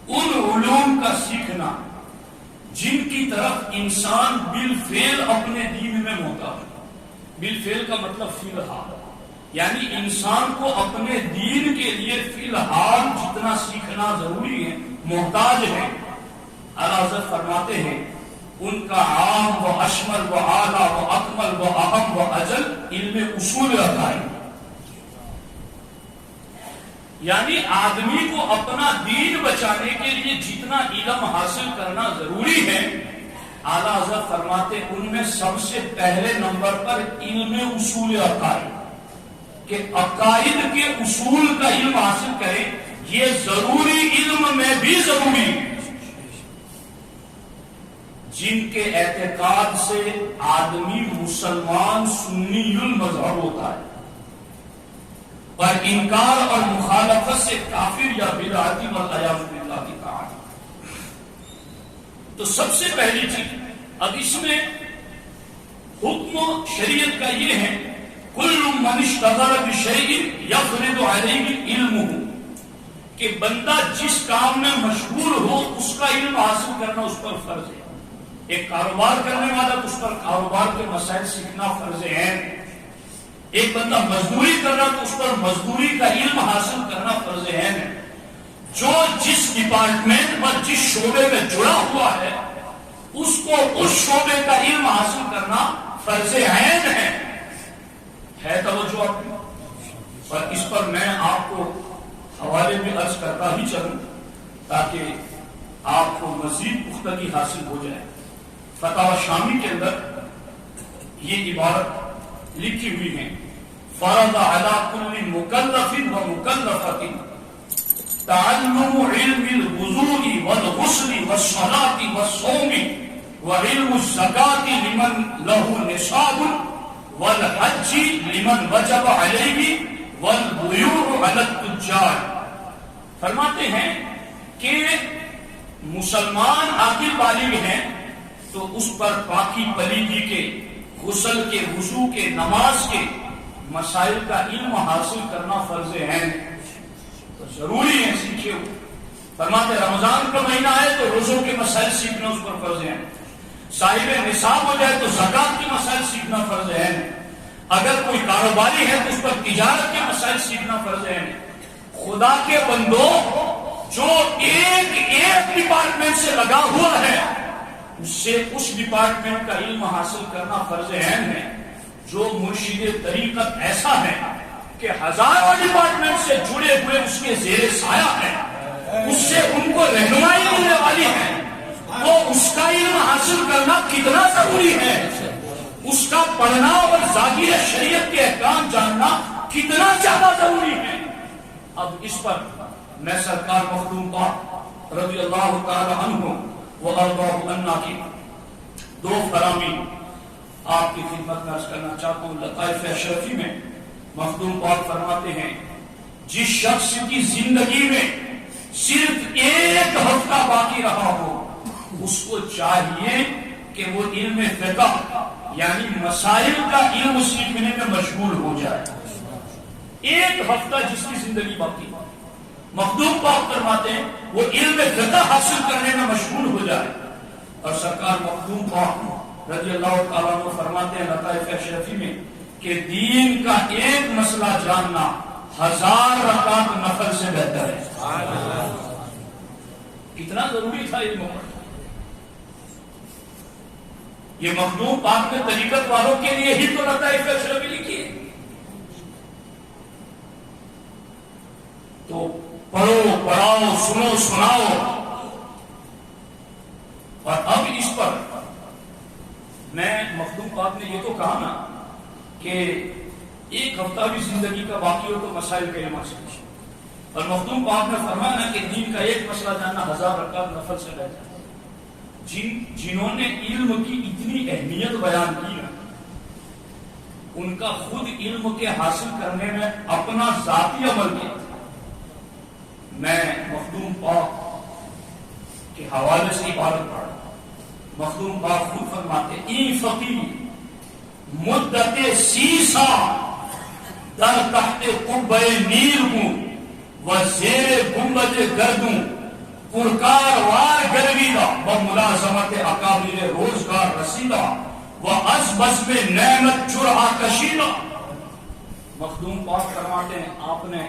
ان علوم کا سیکھنا جن کی طرف انسان بالفعل اپنے دین میں محتاج ہے. بالفعل کا مطلب فی الحال، یعنی انسان کو اپنے دین کے لیے فی الحال جتنا سیکھنا ضروری ہے، محتاج ہے. اعلیٰ حضرت فرماتے ہیں ان کا عام و اشمل و اعلیٰ و اکمل و اہم و اجل علم اصول عقائد. یعنی آدمی کو اپنا دین بچانے کے لیے جتنا علم حاصل کرنا ضروری ہے، اعلیٰ حضرت فرماتے ان میں سب سے پہلے نمبر پر علم اصول عقائد، کہ عقائد کے اصول کا علم حاصل کرے. یہ ضروری علم میں بھی ضروری ہے، جن کے اعتقاد سے آدمی مسلمان سنی المذہب ہوتا ہے اور انکار اور مخالفت سے کافر یا بدعتی والعیاذ باللہ کی کہانی. تو سب سے پہلی چیز، اب اس میں حکم شریعت کا یہ ہے کل من اشتغل بشیء یفرض علیہ علمہ، کہ بندہ جس کام میں مشغول ہو اس کا علم حاصل کرنا اس پر فرض ہے. ایک کاروبار کرنے والا تو اس پر کاروبار کے مسائل سیکھنا فرض ہے. ایک بندہ مزدوری کر رہا تو اس پر مزدوری کا علم حاصل کرنا فرض ہے. جو جس ڈپارٹمنٹ اور جس شعبے میں جڑا ہوا ہے اس کو اس شعبے کا علم حاصل کرنا فرض عین ہے. توجہ آپ کی. اور اس پر میں آپ کو حوالے میں عرض کرتا ہی چلوں تاکہ آپ کو مزید پختگی حاصل ہو جائے. فتاوی شامی کے اندر یہ عبارت لکھی ہوئی ہے، فرض علی کل مکلف و مکلفۃ تعلم علم الوضوء والغسل والصلاة والصوم وعلم الزکاة لمن له نصاب والحج لمن وجب علیہ والبیوع علی التجار. فرماتے ہیں کہ مسلمان عاقل بالغ ہیں تو اس پر پاکی پلیدی کے، غسل کے، وضو کے، نماز کے مسائل کا علم حاصل کرنا فرض ہے. تو ضروری ہے سیکھے. فرماتے رمضان کا مہینہ ہے تو روزوں کے مسائل سیکھنا اس پر فرض ہے. صاحب نصاب ہو جائے تو زکات کے مسائل سیکھنا فرض ہے. اگر کوئی کاروباری ہے تو اس پر تجارت کے مسائل سیکھنا فرض ہے. خدا کے بندو، جو ایک ڈپارٹمنٹ سے لگا ہوا ہے اس سے اس ڈپارٹمنٹ کا علم حاصل کرنا فرض عین ہے. جو مرشد طریقت ایسا ہے کہ ہزاروں ڈپارٹمنٹ سے جڑے ہوئے اس کے زیر سایہ ہے، اس سے ان کو رہنمائی ملنے والی ہے، تو اس کا علم حاصل کرنا کتنا ضروری ہے، اس کا پڑھنا اور ظاہر شریعت کے احکام جاننا کتنا زیادہ ضروری ہے. اب اس پر میں سرکار مخدوم پاک رضی اللہ تعالی عنہ وارضاہ عنہ کی دو فرامی آپ کی خدمت میں عرض کرنا چاہتا ہوں. لطائف اشرفی میں مخدوم پاک فرماتے ہیں جس شخص کی زندگی میں صرف ایک ہفتہ باقی رہا ہو اس کو چاہیے کہ وہ علم فقہ یعنی مسائل کا علم سیکھنے میں مشغول ہو جائے. ایک ہفتہ جس کی زندگی باقی، مخدوم پاک فرماتے ہیں وہ علم فقہ حاصل کرنے میں مشغول ہو جائے. اور سرکار مخدوم پاک رضی اللہ تعالیٰ عنہ فرماتے ہیں لطائف اشرفی میں کہ دین کا ایک مسئلہ جاننا 1000 رکعت نفل سے بہتر ہے. کتنا ضروری تھا علم پڑھنا. یہ مخدوم پاک نے طریقت والوں کے لیے ہی تو لطائف اشرفی لکھی ہے. تو پڑھو پڑھاؤ سنو سناؤ. اور اب اس پر میں مخدوم پاک نے یہ تو کہا نا کہ ایک ہفتہ بھی زندگی کا باقی ہو تو مسائل کا علم حاصل کیجیے. اور مخدوم پاک نے فرمایا نا کہ دین کا ایک مسئلہ جاننا 1000 رکعت نفل سے بہتر ہے. جنہوں نے علم کی اتنی اہمیت بیان کی نا، ان کا خود علم کے حاصل کرنے میں اپنا ذاتی عمل کیا تھا. میں مخدوم پاک کے حوالے سے عبارت پڑھ رہا ہوں. مخدوم پاک خود فرماتے این فقیر مدت 30 سال در تحت قبہ نیل ہوں و زیر گنبد گردوں پرکار وار گرویدہ و ملازمت اکابر روزگار رسیدہ و از بزم نعمت جرعہ کشیدہ. مخدوم پاک فرماتے ہیں آپ نے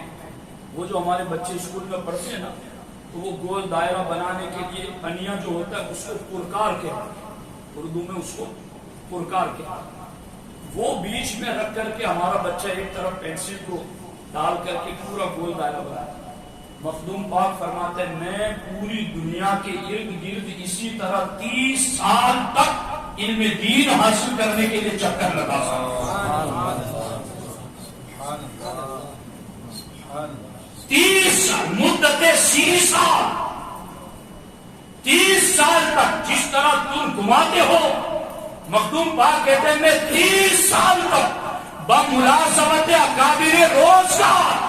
وہ جو ہمارے بچے اسکول میں پڑھتے ہیں نا، تو وہ گول دائرہ بنانے کے لیے انیا جو ہوتا ہے اس کو پرکار کہتے ہیں، اردو میں اس کو پرکار کہتے ہیں. وہ بیچ میں رکھ کر کے ہمارا بچہ ایک طرف پینسل کو ڈال کر کے پورا گول دائرہ بناتا ہے. مخدوم پاک فرماتے ہیں میں پوری دنیا کے ارد گرد اسی طرح 30 سال تک علم دین حاصل کرنے کے لیے چکر لگا سکتا. 30 مدت 30 سال 30 سال تک جس طرح تم گھماتے ہو، مخدوم پاک کہتے ہیں میں 30 سال تک بملازمت اکابر روزگار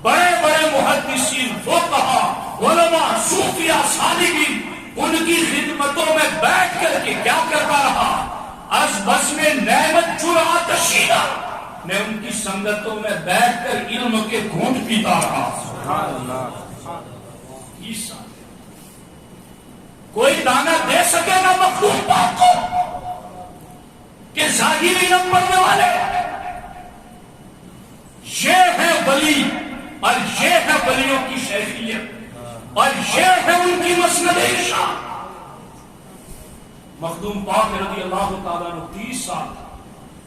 بڑے بڑے محدثین فقہا علماء صوفیاء صالحین ان کی خدمتوں میں بیٹھ کر کے کیا کرتا رہا؟ از بزم نعمت جرعہ کشیدہ، میں ان کی سنگتوں میں بیٹھ کر علم کے گھونٹ پیتا رہا. سبحان اللہ. 30 سال کوئی دانا دے سکے گا مخدوم پاک کو کہ ظاہری نم پڑھنے والے یہ ہے ولی اور یہ ہے ولیوں کی شیخیت اور یہ ہے ان کی مسند ارشاد. مخدوم پاک رضی اللہ تعالیٰ عنہ 30 سال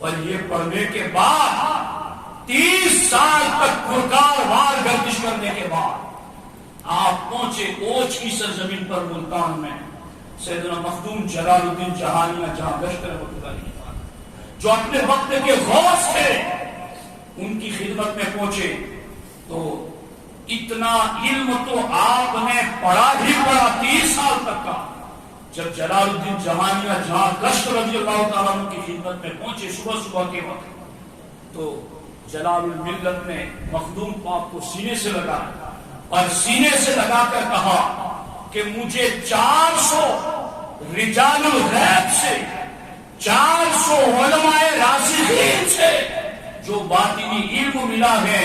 اور یہ پڑھنے کے بعد 30 سال تک پرکار وار گردش کرنے کے بعد آپ پہنچے اوچ کی سرزمین پر ملتان میں. سیدنا مخدوم جلال الدین جہانیہ جہاں گشت رحمۃ اللہ علیہ جو اپنے وقت کے غوث تھے ان کی خدمت میں پہنچے تو اتنا علم تو آپ نے پڑھا ہی پڑھا 30 سال تک کا. جب جلال الدین جہانیہ جہاں گشت رضی اللہ تعالیٰ عنہ کی خدمت میں پہنچے صبح کے وقت، تو جلال الملت نے مخدوم پاک کو سینے سے لگایا اور سینے سے لگا کر کہا کہ مجھے 400 رجال الغیب سے 400 علماء راسخین سے جو باطنی علم ملا ہے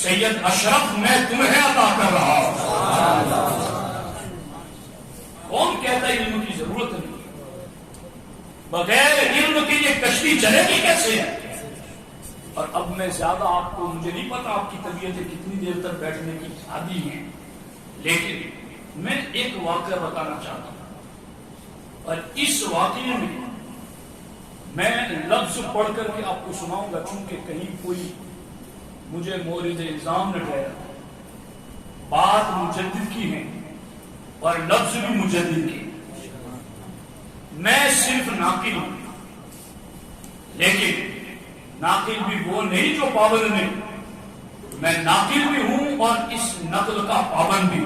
سید اشرف میں تمہیں عطا کر رہا ہوں. کون کہتا ہے علم کی ضرورت نہیں؟ بغیر علم کی یہ کشتی چلے گی کیسے؟ اور اب میں زیادہ آپ کو، مجھے نہیں پتا آپ کی طبیعتیں کتنی دیر تک بیٹھنے کی عادی ہیں، لیکن میں ایک واقعہ بتانا چاہتا ہوں اور اس واقعے میں میں لفظ پڑھ کر کے آپ کو سناؤں گا چونکہ کہیں کوئی مجھے مورد الزام نہ ٹھہرا. بات مجدد کی ہے اور لفظ بھی مجدد کی. میں صرف ناقل ہوں، لیکن ناقل بھی وہ نہیں جو پابند نہیں. میں ناقل بھی ہوں اور اس نقل کا پابند بھی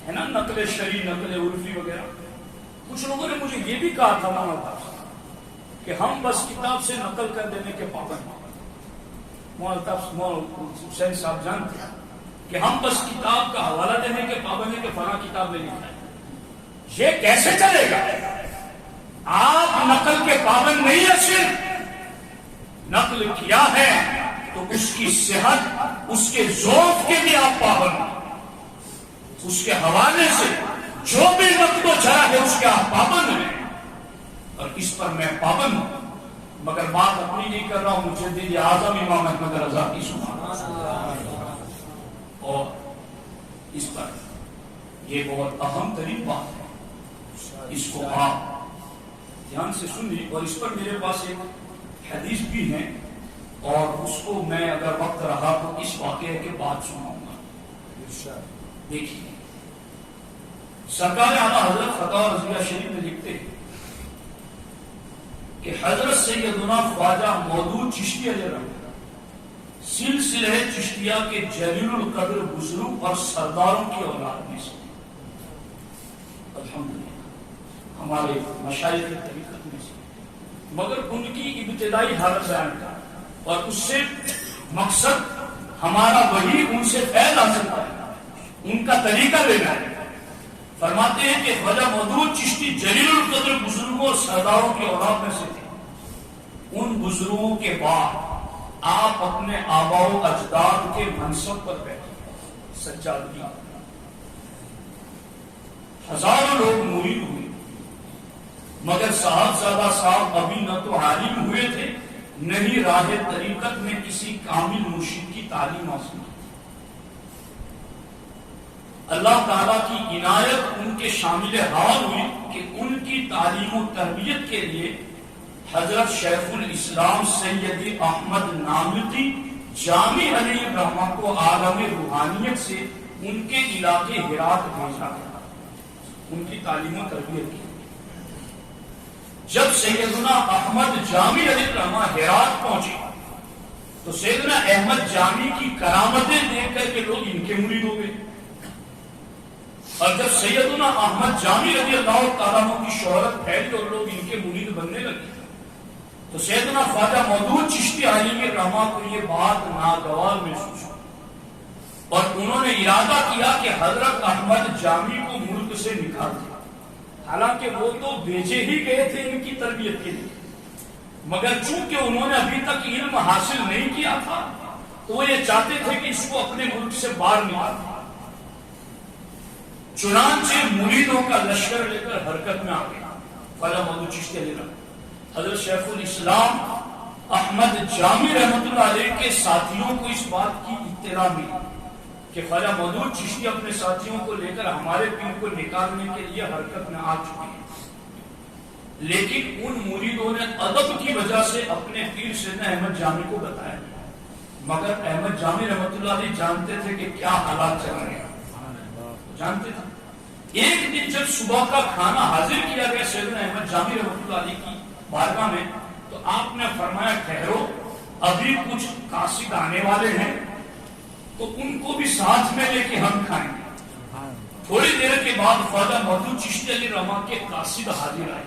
ہے نا، نقل شرعی نقل عرفی وغیرہ. کچھ لوگوں نے مجھے یہ بھی کہا تھا مولانا کہ ہم بس کتاب سے نقل کر دینے کے پابند ہیں. حسین صاحب جانتے ہیں کہ ہم بس کتاب کا حوالہ دینے کے پابند ہیں کہ فلاں کتاب میں لکھا ہے. یہ کیسے چلے گا؟ آپ نقل کے پابند نہیں ہے، صرف نقل کیا ہے تو اس کی صحت، اس کے ذوق کے بھی آپ پابند ہیں. اس کے حوالے سے جو بھی نقل و جرح ہے اس کے آپ پابند ہیں اور اس پر میں پابند ہوں. مگر بات اپنی نہیں کر رہا ہوں، مجدد اعظم امام احمد رضا کی سبحان. اور اس پر یہ بہت اہم ترین بات ہے، اس کو آپ دھیان سے سنیے. اور اس پر میرے پاس ایک حدیث بھی ہے اور اس کو میں اگر وقت رہا تو اس واقعے کے بعد سناؤں گا، دیکھیے سرکار اعلیٰ حضرت فتح رضویہ شریف میں لکھتے ہیں کہ حضرت سیدنا خواجہ مودود چشتی علیہ الرحمۃ سلسلہ چشتیہ کے جلیل القدر بزرگ اور سرداروں کی اولاد میں سے الحمدللہ ہمارے مشائخ طریقت میں سے، مگر ان کی ابتدائی حالت بیان کا اور اس سے مقصد ہمارا وہی ان سے فیض حاصل کرنا، ان کا طریقہ لینا ہے۔ فرماتے ہیں کہ خواجہ مودود چشتی جلیل القدر بزرگوں اور سرداروں کی اولاد میں سے تھے۔ ان بزرگوں کے بعد آپ اپنے آباء و اجداد کے منصب پر بیٹھے، سجادگی، ہزاروں لوگ مرید ہوئے، مگر صاحبزادہ صاحب ابھی نہ تو عالم ہوئے تھے نہ ہی راہ طریقت میں کسی کامل مرشد کی تعلیم حاصل کی۔ اللہ تعالیٰ کی عنایت ان کے شامل حال ہوئی کہ ان کی تعلیم و تربیت کے لیے حضرت شیخ الاسلام سید احمد نامتی جامع علیہ الرحمہ کو عالم روحانیت سے ان کے علاقے ہرات بھیجا گیا ان کی تعلیم و تربیت کی۔ جب سیدنا احمد جامع علیہ الرحمہ ہرات پہنچے تو سیدنا احمد جامی کی کرامتیں دیکھ کر کے لوگ ان کے مرید ہو گئے، اور جب سیدنا احمد جامی رضی اللہ تعالیٰ عنہ کی شہرت پھیلی اور لوگ ان کے مرید بننے لگے تو سیدنا خواجہ مودود چشتی علیہ الرحمہ کو یہ بات ناگوار محسوس ہوئی اور انہوں نے ارادہ کیا کہ حضرت احمد جامی کو ملک سے نکال دیا۔ حالانکہ وہ تو بھیجے ہی گئے تھے ان کی تربیت کے لیے، مگر چونکہ انہوں نے ابھی تک علم حاصل نہیں کیا تھا تو وہ یہ چاہتے تھے کہ اس کو اپنے ملک سے باہر نکال دیا۔ چنانچہ مریدوں کا لشکر لے کر حرکت میں آ گیا۔ خواجہ مودود چشتی علیہ الرحمہ حضرت شیخ الاسلام احمد جامی رحمۃ اللہ علیہ کے ساتھیوں کو اس بات کی اطلاع ملی کہ خواجہ مودود چشتی اپنے ساتھیوں کو لے کر ہمارے پیر کو نکالنے کے لیے حرکت میں آ چکے ہیں، لیکن ان مریدوں نے ادب کی وجہ سے اپنے پیر سیدنا احمد جامی کو بتایا، مگر احمد جامی رحمۃ اللہ علیہ جانتے تھے کہ کیا حالات چل رہے ہیں، جانتے تھے۔ ایک دن جب صبح کا کھانا حاضر کیا گیا سیدنا احمد جامی رحمۃ اللہ علیہ کی بارگاہ میں تو آپ نے فرمایا ٹھہرو، ابھی کچھ قاصد آنے والے ہیں تو ان کو بھی ساتھ میں لے کے ہم کھائیں گے۔ تھوڑی دیر کے بعد خواجہ مودود چشتی علیہ الرحمہ کے قاصد حاضر آئے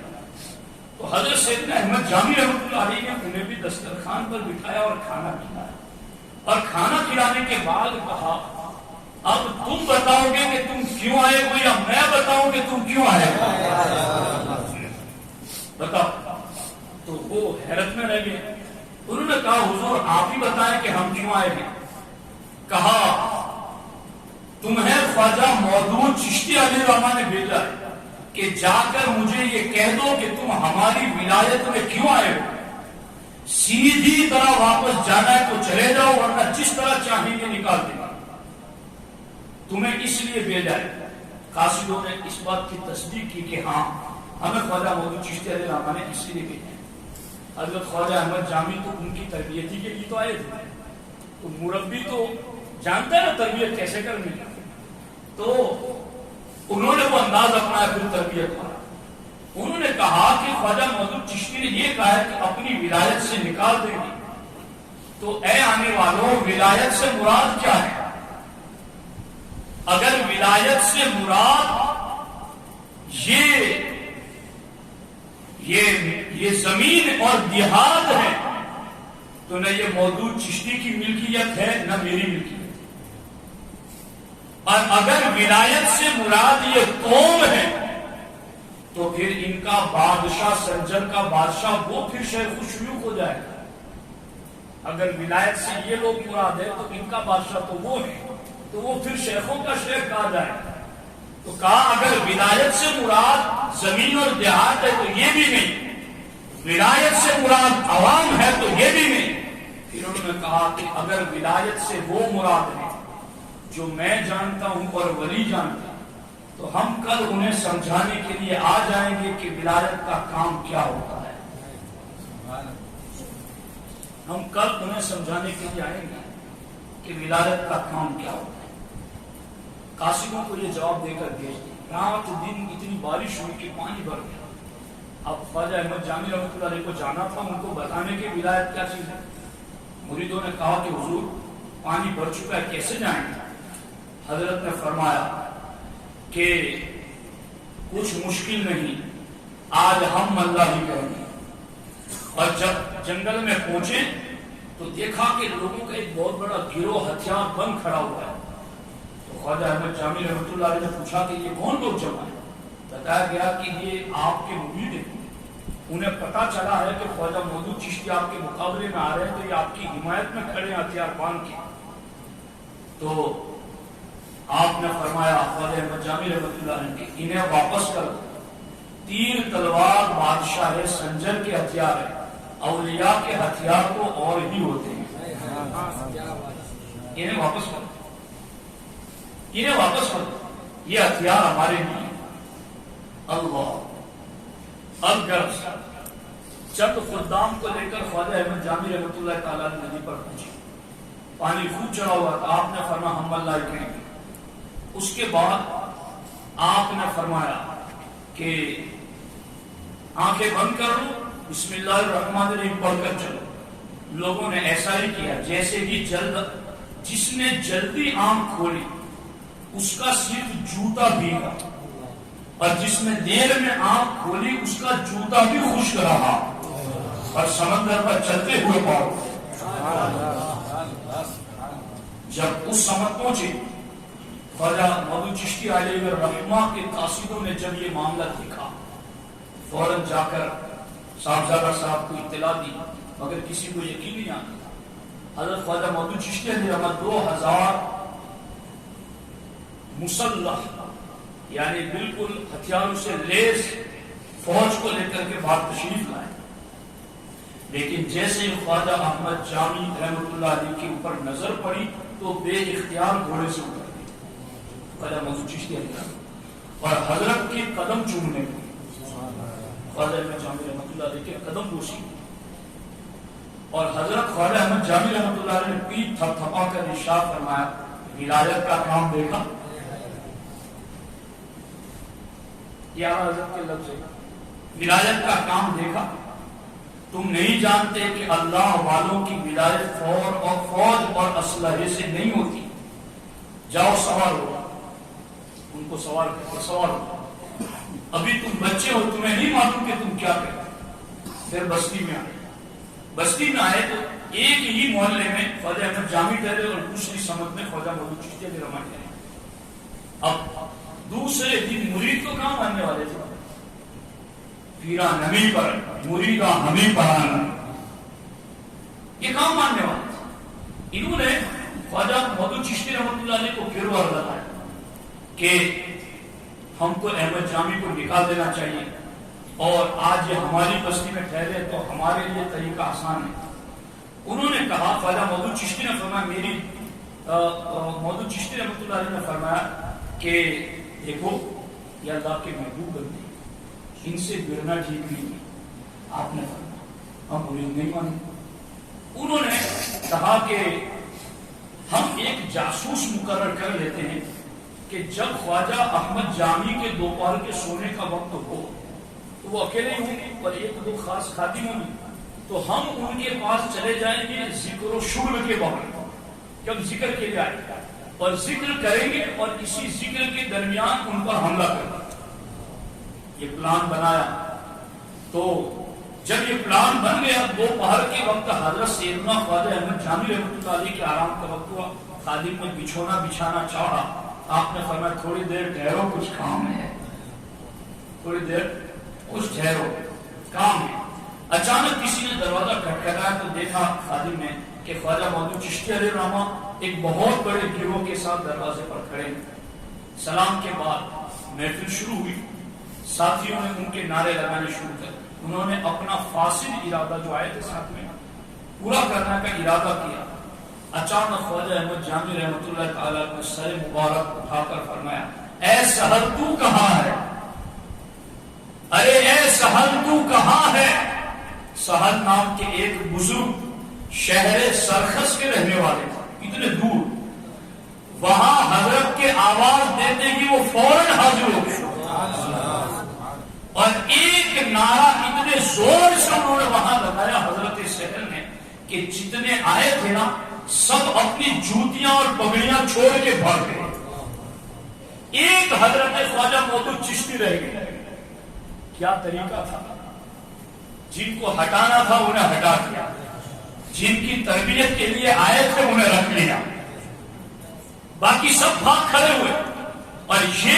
تو حضرت سیدنا احمد جامی رحمۃ اللہ علیہ نے انہیں بھی دسترخوان پر بٹھایا اور کھانا کھلایا، اور کھانا کھلانے کے بعد کہا اب تم بتاؤ گے کہ تم کیوں آئے ہو یا میں بتاؤں کہ تم کیوں آئے ہو، بتاؤ۔ تو وہ حیرت میں رہ گئے، انہوں نے کہا حضور آپ ہی بتائیں کہ ہم کیوں آئے ہیں۔ کہا تمہیں خواجہ مودود چشتی علیہ الرحمہ نے بھیجا ہے کہ جا کر مجھے یہ کہہ دو کہ تم ہماری ولایت میں کیوں آئے ہو، سیدھی طرح واپس جانا ہے تو چلے جاؤ ورنہ جس طرح چاہیں گے نکال دیں گے، تمہیں اس لیے بھیجا ہے۔ قاصدوں نے اس بات کی تصدیق کی کہ ہاں ہمیں خواجہ مودود چشتی علیہ الرحمہ نے اس لیے بھیجا ہے۔ حضرت خواجہ احمد جامی تو ان کی تربیت ہی کے لیے تو آئے تھے، تو مربی تو جانتا ہے نا تربیت کیسے کرنی ہے، تو انہوں نے وہ انداز اپنایا پھر تربیت کا۔ انہوں نے کہا کہ خواجہ مودود چشتی نے یہ کہا ہے کہ اپنی ولایت سے نکال دیں گے، تو اے آنے والوں ولایت سے مراد کیا ہے؟ اگر ولایت سے مراد یہ زمین اور دیہات ہے تو نہ یہ مودود چشتی کی ملکیت ہے نہ میری ملکیت، اور اگر ولایت سے مراد یہ قوم ہے تو پھر ان کا بادشاہ سرجن کا بادشاہ وہ پھر شیخ الشیوخ ہو جائے گا۔ اگر ولایت سے یہ لوگ مراد ہے تو ان کا بادشاہ تو وہ ہے، تو وہ پھر شیخوں کا شیخ کہا جائے گا۔ تو کہا اگر ولایت سے مراد زمین اور دیہات ہے تو یہ بھی نہیں، ولایت سے مراد عوام ہے تو یہ بھی نہیں۔ پھر انہوں نے کہا کہ اگر ولایت سے وہ مراد ہے جو میں جانتا ہوں اور ولی جانتا ہوں تو ہم کل انہیں سمجھانے کے لیے آ جائیں گے کہ ولایت کا کام کیا ہوتا ہے، ہم کل انہیں سمجھانے کے لیے آئیں گے کہ ولایت کا کام کیا ہوتا ہے۔ قاصدوں کو یہ جواب دے کر بھیج دیا۔ رات دن اتنی بارش ہوئی کہ پانی بھر گیا۔ اب خواجہ احمد جامی رحمۃ اللہ علیہ کو جانا تھا ان کو بتانے کی ولایت کیا چیز ہے۔ مریدوں نے کہا کہ حضور پانی بھر چکا ہے، کیسے جائیں گے؟ حضرت نے فرمایا کہ کچھ مشکل نہیں، آج ہم اللہ ہی کریں گے۔ اور جب جنگل میں پہنچے تو دیکھا کہ لوگوں کا ایک بہت بڑا گروہ ہتھیار بند کھڑا ہوا ہے۔ تو خواجہ احمد جامی رحمۃ اللہ علیہ نے پوچھا کہ یہ کون لوگ جمع ہیں؟ بتایا گیا کہ یہ آپ کے مرید ہیں، انہیں پتا چلا ہے کہ خواجہ مودود چشتی آپ کے مقابلے میں آ رہے ہیں، تو یہ آپ کی حمایت میں کھڑے ہیں ہتھیار باندھ کے۔ تو آپ نے فرمایا خواجہ احمد جامی رحمۃ اللہ علیہ کہ انہیں واپس کر دو، تیر تلوار بادشاہ سنجر کے ہتھیار ہے، اولیاء کے ہتھیار تو اور ہی ہوتے ہیں، انہیں واپس کر دو، انہیں واپس کر دو، یہ ہتھیار ہمارے نہیں۔ اللہ الگر چند خدام کو لے کر خواجہ احمد جامی رحمۃ اللہ تعالیٰ ندی پر پہنچے، پانی خوب چڑھا ہوا تھا۔ آپ نے فرمایا ہم اللہ کریں گے۔ اس کے بعد آپ نے فرمایا کہ آنکھیں بند کر لو، بسم اللہ الرحمن الرحیم پڑھ کر چلو۔ لوگوں نے ایسا ہی کیا، جیسے ہی جس نے جلدی آنکھ کھولی اس کا صرف جوتا بھیگا، اور جس نے دیر میں آنکھ کھولی اس کا جوتا بھی خشک رہا، اور سمندر پر چلتے ہوئے پاؤ۔ جب اس سمت پہنچے خواجہ مودود چشتی علیہ الرحمہ کے قاصدوں نے جب یہ معاملہ دیکھا، فوراً جا کر صاحبزادہ صاحب کو اطلاع دی، مگر کسی کو یقین نہیں آتا۔ حضرت خواجہ مودود چشتی علیہ الرحمہ 2000 مسلح یعنی بالکل ہتھیاروں سے لیس فوج کو لے کر کے باہر تشریف لائے، لیکن جیسے ہی خواجہ احمد جامی رحمۃ اللہ علیہ کے اوپر نظر پڑی تو بے اختیار گھوڑے سے اتر گئے خواجہ مودود چشتی علیہ اور حضرت کے قدم چومنے کو، خواجہ احمد جامی رحمۃ اللہ علیہ کے قدم بوسی، اور حضرت خواجہ احمد جامی رحمۃ اللہ علیہ نے پیٹھ تھپ تھپا کر ارشاد فرمایا، ولایت کا کام دیکھا؟ یہ حضرت کے لفظ ہے، ولایت کا کام دیکھا؟ تم نہیں جانتے کہ اللہ والوں کی ولایت فوج اور اسلحے سے نہیں ہوتی؟ جاؤ سوار ہو، ان کو سوار کرتے سوار ہو، ابھی تم بچے ہو، تمہیں نہیں معلوم کہ تم کیا کرتے۔ پھر بستی میں آئے، بستی میں آئے تو ایک ہی محلے میں خواجہ احمد جامی ٹھہرے اور دوسری سمت میں خواجہ مودود چشتی علیہ الرحمہ ٹھہرے۔ اب دوسرے دن مرید کو کہاں ماننے والے تھے؟ پیران ہمیں پر مریدہ ہمیں پڑھانا، یہ کہاں ماننے والے تھے؟ انہوں نے خواجہ مودود چشتی رحمۃ اللہ علیہ کو پھر وعدہ لگایا کہ ہم کو احمد جامی کو نکال دینا چاہیے، اور آج یہ ہماری بستی میں ٹھہرے تو ہمارے لیے طریقہ آسان ہے۔ انہوں نے کہا، خواجہ مودود چشتی نے فرمایا، مودود چشتی رحمۃ اللہ علیہ نے فرمایا کہ دیکھو یہ اللہ کے محبوب بندے، ان سے گرنا ٹھیک نہیں ہے۔ آپ نے فرمایا ہم مرید نہیں مانیں۔ انہوں نے کہا کہ ہم ایک جاسوس مقرر کر لیتے ہیں کہ جب خواجہ احمد جامی کے دوپہر کے سونے کا وقت ہو تو وہ اکیلے ہوں گے اور ایک دو خاص خادم ہوں گے، تو ہم ان کے پاس چلے جائیں گے ذکر و شغل کے وقت، جب ذکر کے لیے آئے گا، اور ذکر کریں گے اور اسی ذکر کے درمیان ان پر حملہ کریں گے۔ یہ پلان بنایا، تو جب یہ پلان بن گیا دوپہر کے وقت حضرت سیدنا خواجہ احمد جامی رحمۃ اللہ علیہ کے آرام کا وقت ہوا، خادم نے بچھونا بچھانا چاہا، آپ نے فرمایا تھوڑی دیر ٹھہرو کچھ کام ہے، تھوڑی دیر کچھ ٹھہرو کام ہے۔ اچانک کسی نے دروازہ کھٹکھٹایا تو دیکھا خادم نے کہ خواجہ مودود چشتی علیہ الرحمہ ایک بہت بڑے گروہ کے ساتھ دروازے پر کھڑے ہیں۔ سلام کے بعد محفل شروع ہوئی، ساتھیوں نے ان کے نعرے لگانے شروع کر، انہوں نے اپنا فاسد ارادہ جو آئے تھے ساتھ میں پورا کرنے کا ارادہ کیا۔ اچانک خواجہ احمد جامی رحمۃ اللہ تعالیٰ نے سر مبارک اٹھا کر فرمایا، اے سہل تو کہاں ہے؟ ارے اے سہل تو کہاں ہے؟ سہل نام کے ایک بزرگ شہر سرخس کے رہنے والے تھے، اتنے دور، وہاں حضرت کے آواز دیتے ہی وہ فوراً حاضر ہو گئے، اور ایک نعرہ اتنے زور سے انہوں نے وہاں لگایا حضرت سہل نے کہ جتنے آئے تھے نا سب اپنی جوتیاں اور پگڑیاں چھوڑ کے بھاگ گئے، ایک حضرت خواجہ مودود چشتی رہ گئے۔ کیا طریقہ تھا، جن کو ہٹانا تھا انہیں ہٹا دیا، جن کی تربیت کے لیے آئے تھے انہیں رکھ لیا، باقی سب بھاگ کھڑے ہوئے، اور یہ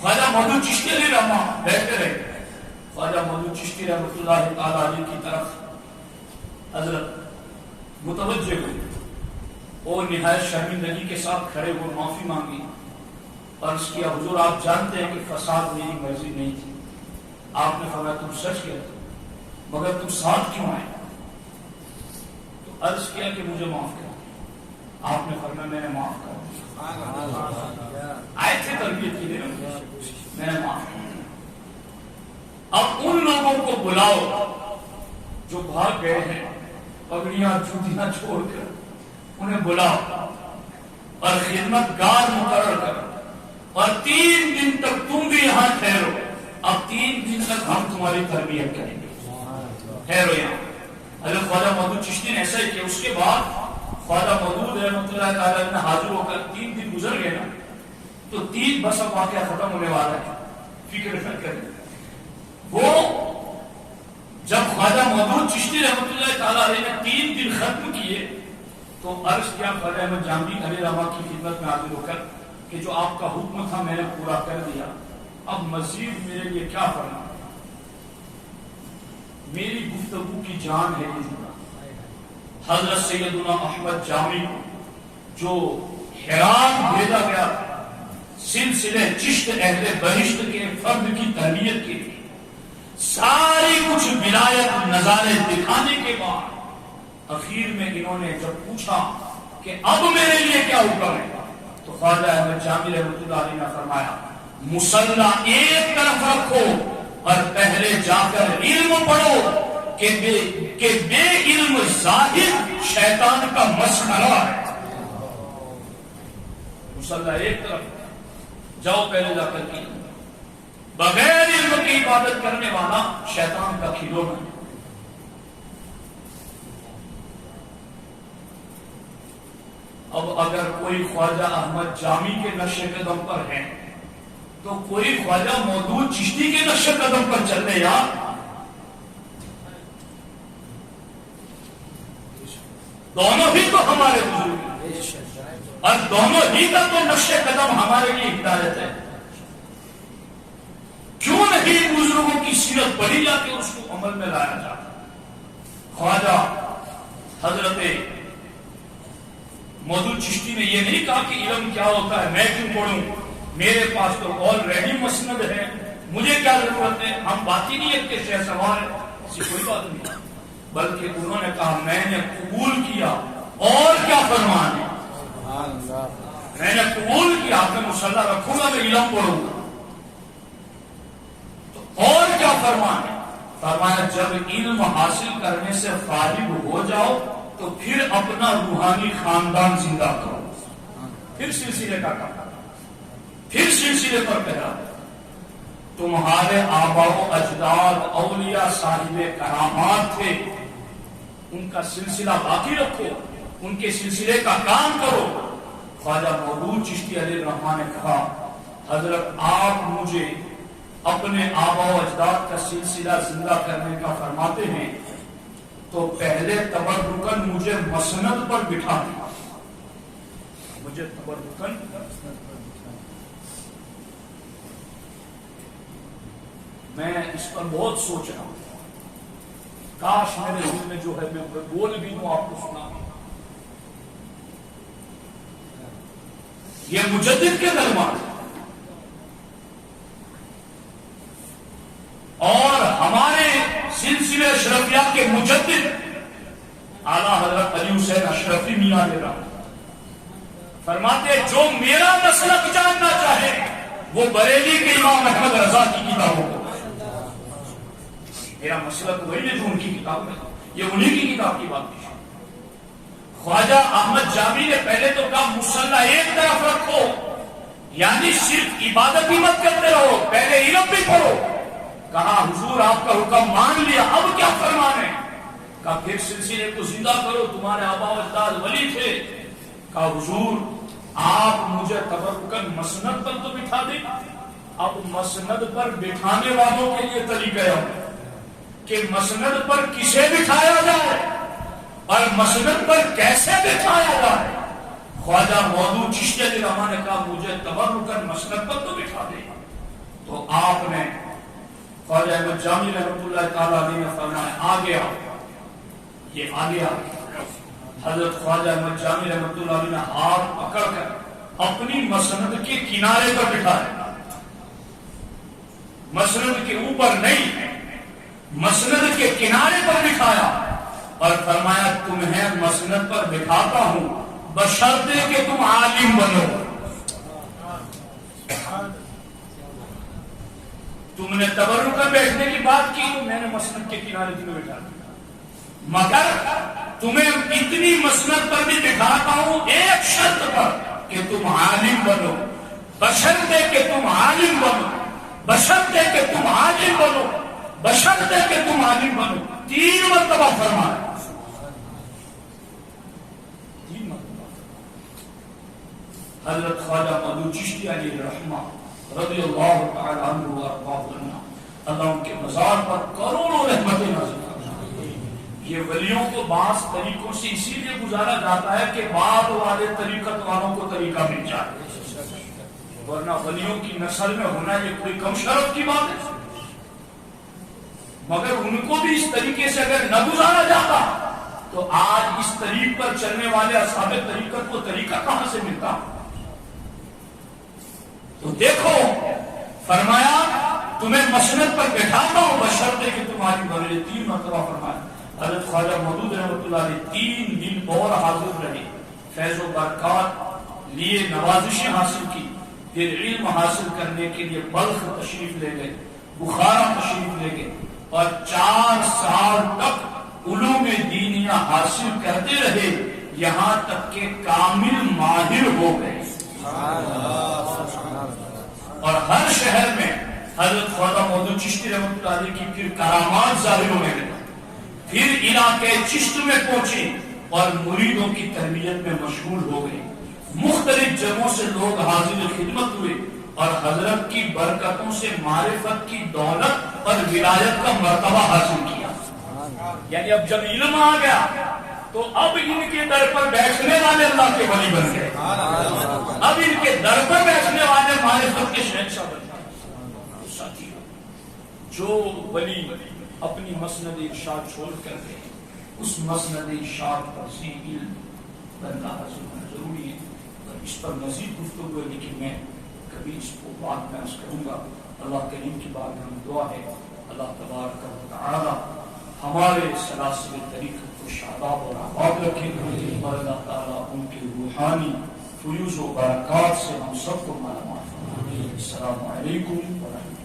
خواجہ مودود چشتی علیہ رحمہ بیٹھے رہے۔ خواجہ مودود چشتی رحمۃ اللہ تعالی علیہ کی طرف حضرت متوجہ ہوئے اور نہایت شرمندگی کے ساتھ کھڑے ہوئے معافی مانگی، اور اس کیا حضور آپ جانتے ہیں کہ فساد میری مرضی نہیں تھی۔ آپ نے فرمایا تم سچ کہتے ہو، مگر تم ساتھ کیوں آئے؟ تو عرض کیا کہ مجھے معاف کر۔ آپ نے فرمایا میں نے معاف کر دیا، آئے تھے تربیت کے لیے، میں نے معاف کر دیا۔ اب ان لوگوں کو بلاؤ جو بھاگ گئے ہیں پگڑیاں جوتیاں چھوڑ کر، انہیں بلاؤ اور خدمت گار مقرر کرو، اور 3 دن تک تم بھی یہاں ٹھہرو، اب 3 دن تک ہم تمہاری تربیت کریں گے، ٹھہرو یہاں۔ حضرت خواجہ مودود چشتی نے ایسا ہی کیا۔ اس کے بعد خواجہ مودود رحمۃ اللہ تعالی نے حاضر ہو کر 3 دن گزر گئے نا، تو 3 بس اب واقعہ ختم ہونے والا ہے، فکر نہ کریں۔ وہ جب خواجہ مودود چشتی رحمۃ اللہ تعالی علیہ نے 3 دن ختم کیے تو عرض کیا خواجہ احمد جامی علیہ رحمہ کی خدمت میں حاضر ہو کر کہ جو آپ کا حکم تھا میں نے پورا کر دیا، اب مزید میرے لیے کیا کرنا؟ میری گفتگو کی جان ہے یہ۔ حضرت سیدنا احمد جامی جو حیران بھیجا گیا سلسلے چشت اہل بہشت کے فرد کی تربیت کے لیے، ساری کچھ ولایت نظارے دکھانے کے بعد اخیر میں انہوں نے جب پوچھا کہ اب میرے لیے کیا حکم ہے، تو خواجہ احمد جامی رحمۃ اللہ علیہ نے فرمایا مصلح ایک طرف رکھو اور پہلے جا کر علم پڑھو کہ بے علم ظاہر شیطان کا مسخرہ ہے۔ مصلح ایک طرف جاؤ، پہلے جا کر کی بغیر علم کی عبادت کرنے والا شیطان کا کھلونا ہے۔ اب اگر کوئی خواجہ احمد جامی کے نقش قدم پر ہے تو کوئی خواجہ مودود چشتی کے نقش قدم پر چل رہے یار، دونوں ہی تو ہمارے بزرگ ہیں اور دونوں ہی کا تو نقش قدم ہمارے لیے ہدایت ہے۔ کیوں نہیں بزرگوں کی سیرت پڑھی جاتی اور اس کو عمل میں لایا جاتا؟ خواجہ حضرت مودود چشتی نے یہ نہیں کہا کہ علم کیا ہوتا ہے، میں کیوں پڑھوں، میرے پاس تو آلریڈی مسند ہے، مجھے کیا ضرورت ہے، ہم باطنیت کے شہ سوار ہیں، ایسی کوئی بات نہیں، بلکہ انہوں نے کہا میں نے قبول کیا، اور کیا فرمان ہے، میں نے قبول کیا، آپ نے مصلح رکھوں گا، میں علم پڑھوں گا، تو اور کیا فرمان ہے؟ فرمایا جب علم حاصل کرنے سے فارغ ہو جاؤ تو پھر اپنا روحانی خاندان زندہ کرو، پھر سلسلے کا کام، پھر سلسلے پر پہرا، تمہارے آباء و اجداد اولیاء صاحب کرامات تھے، ان کا سلسلہ باقی رکھو، ان کے سلسلے کا کام کرو۔ خواجہ مودود چشتی علیہ الرحمہ نے کہا حضرت آپ مجھے اپنے آباء و اجداد کا سلسلہ زندہ کرنے کا فرماتے ہیں تو پہلے تبرکن مجھے مسند پر بٹھا دیا، مجھے تبرکن میں اس پر بہت سوچ رہا ہوں، کاش میرے دل میں جو ہے میں بول بھی ہوں آپ کو سنا۔ یہ مجدد کے دربار اور ہمارے سلسلے اشرفیہ کے مجدد اعلیٰ حضرت علی حسین اشرفی میاں علیہ رحمہ فرماتے جو میرا مسلک جاننا چاہے وہ بریلی کے امام احمد رضا کی کتابوں کو، میرا مسلک وہی ہے جو ان کی کتاب میں، یہ انہی کی کتاب کی بات ہے۔ خواجہ احمد جامی نے پہلے تو کہا مصلی ایک طرف رکھو، یعنی صرف عبادت ہی مت کرتے رہو، پہلے علم بھی پڑھو۔ کہا حضور آپ کا حکم مان لیا، اب کیا فرمانے؟ کہا پھر سلسلے کو زندہ کرو، تمہارے آبا و اجداد ولی تھے۔ کہا حضور آپ مجھے تبرکن مسند پر تو بٹھا دیں، اب مسند پر بٹھانے والوں کے لیے طریقہ ہے کہ مسند پر کسے بٹھایا جائے اور مسند پر کیسے بٹھایا جائے۔ خواجہ مودود چشتی علیہ الرحمہ نے کہا مجھے تبرکن مسند پر تو بٹھا دے۔ تو آپ نے خواجہ احمد جامی رحمۃ اللہ تعالیٰ علیہ نے فرمایا آ گیا، یہ آ گیا۔ حضرت خواجہ احمد جامی رحمۃ اللہ علیہ نے ہاتھ پکڑ کر اپنی مسند کے کنارے پر بٹھایا، مسند کے اوپر نہیں، مسند کے کنارے پر بٹھایا اور فرمایا تمہیں مسند پر بٹھاتا ہوں بشرطے کہ تم عالم بنو۔ تم نے تبرک پر بیٹھنے کی بات کی تو میں نے مسند کے کنارے تمہیں بٹھا دیا، مگر تمہیں اتنی مسند پر بھی بٹھاتا ہوں ایک شرط پر کہ تم عالم بنو، بشرطے کہ تم عالم بنو، بشرطے کہ تم عالم بنو، بشرطے کہ تم عالم بنو۔ 3 مرتبہ فرمایا، 3 مرتبہ۔ حضرت خواجہ مودود چشتی علیہ الرحمہ رضی اللہ تعالی عنہ وارضاہ، اللہ ان کے مزار پر کروڑوں رحمتیں نازل فرمائے۔ یہ ولیوں کو بعض طریقوں سے اسی لیے گزارا جاتا ہے کہ بعد والے طریقت والوں کو طریقہ مل جائے، ورنہ ولیوں کی نسل میں ہونا یہ کوئی کم شرف کی بات ہے۔ مگر ان کو بھی اس طریقے سے اگر نہ گزارا جاتا تو آج اس طریق پر چلنے والے اصحاب طریقت کو طریقہ کہاں سے ملتا؟ تو دیکھو فرمایا تمہیں مسند پر بٹھاتا ہوں بشرطے کہ تمہاری بنے۔ 3 مرتبہ فرمایا۔ حضرت خواجہ مودود رحمۃ اللہ علیہ 3 دن اور حاضر رہے، فیض و برکات لیے، نوازشیں حاصل کی، پھر علم حاصل کرنے کے لیے بلخ تشریف لے گئے، بخارا تشریف لے گئے اور 4 سال تک علوم دینیہ حاصل کرتے رہے، یہاں تک کہ کامل ماہر ہو گئے۔ اور ہر شہر میں حضرت خواجہ مودود چشتی رحمۃ اللہ علیہ کی پھر کرامات ظاہر ہونے لگی، پھر علاقے چشت میں پہنچی اور مریدوں کی تربیت میں مشغول ہو گئی۔ مختلف جگہوں سے لوگ حاضر خدمت ہوئے اور حضرت کی برکتوں سے معرفت کی دولت اور ولایت کا مرتبہ حاصل کیا۔ یعنی اب جب علم آ گیا تو اب ان کے در پر بیٹھنے والے اللہ کے ولی بن گئے، اب ان کے در پر بیٹھنے والے معرفت کے شہنشاہ بن گئے۔ ساتھیو، جو ولی اپنی مسند ارشاد چھوڑ کر گئے، اس مسند ارشاد پر سے علم بندہ حاصل ہونا ضروری ہے، اور اس پر مزید گفتگو ہے، لیکن میں کبھی اس کو بعد میں عرض کروں گا۔ اللہ کریم کی بارگاہ میں دعا ہے اللہ تبارک و تعالی ہمارے سلاسل طریقت کو شاداب اور آباد رکھے، اور اللہ تعالیٰ ان کے روحانی فیوز و برکات سے ہم سب کو مالا مال فرمائے۔ السلام علیکم ورحمۃ اللہ۔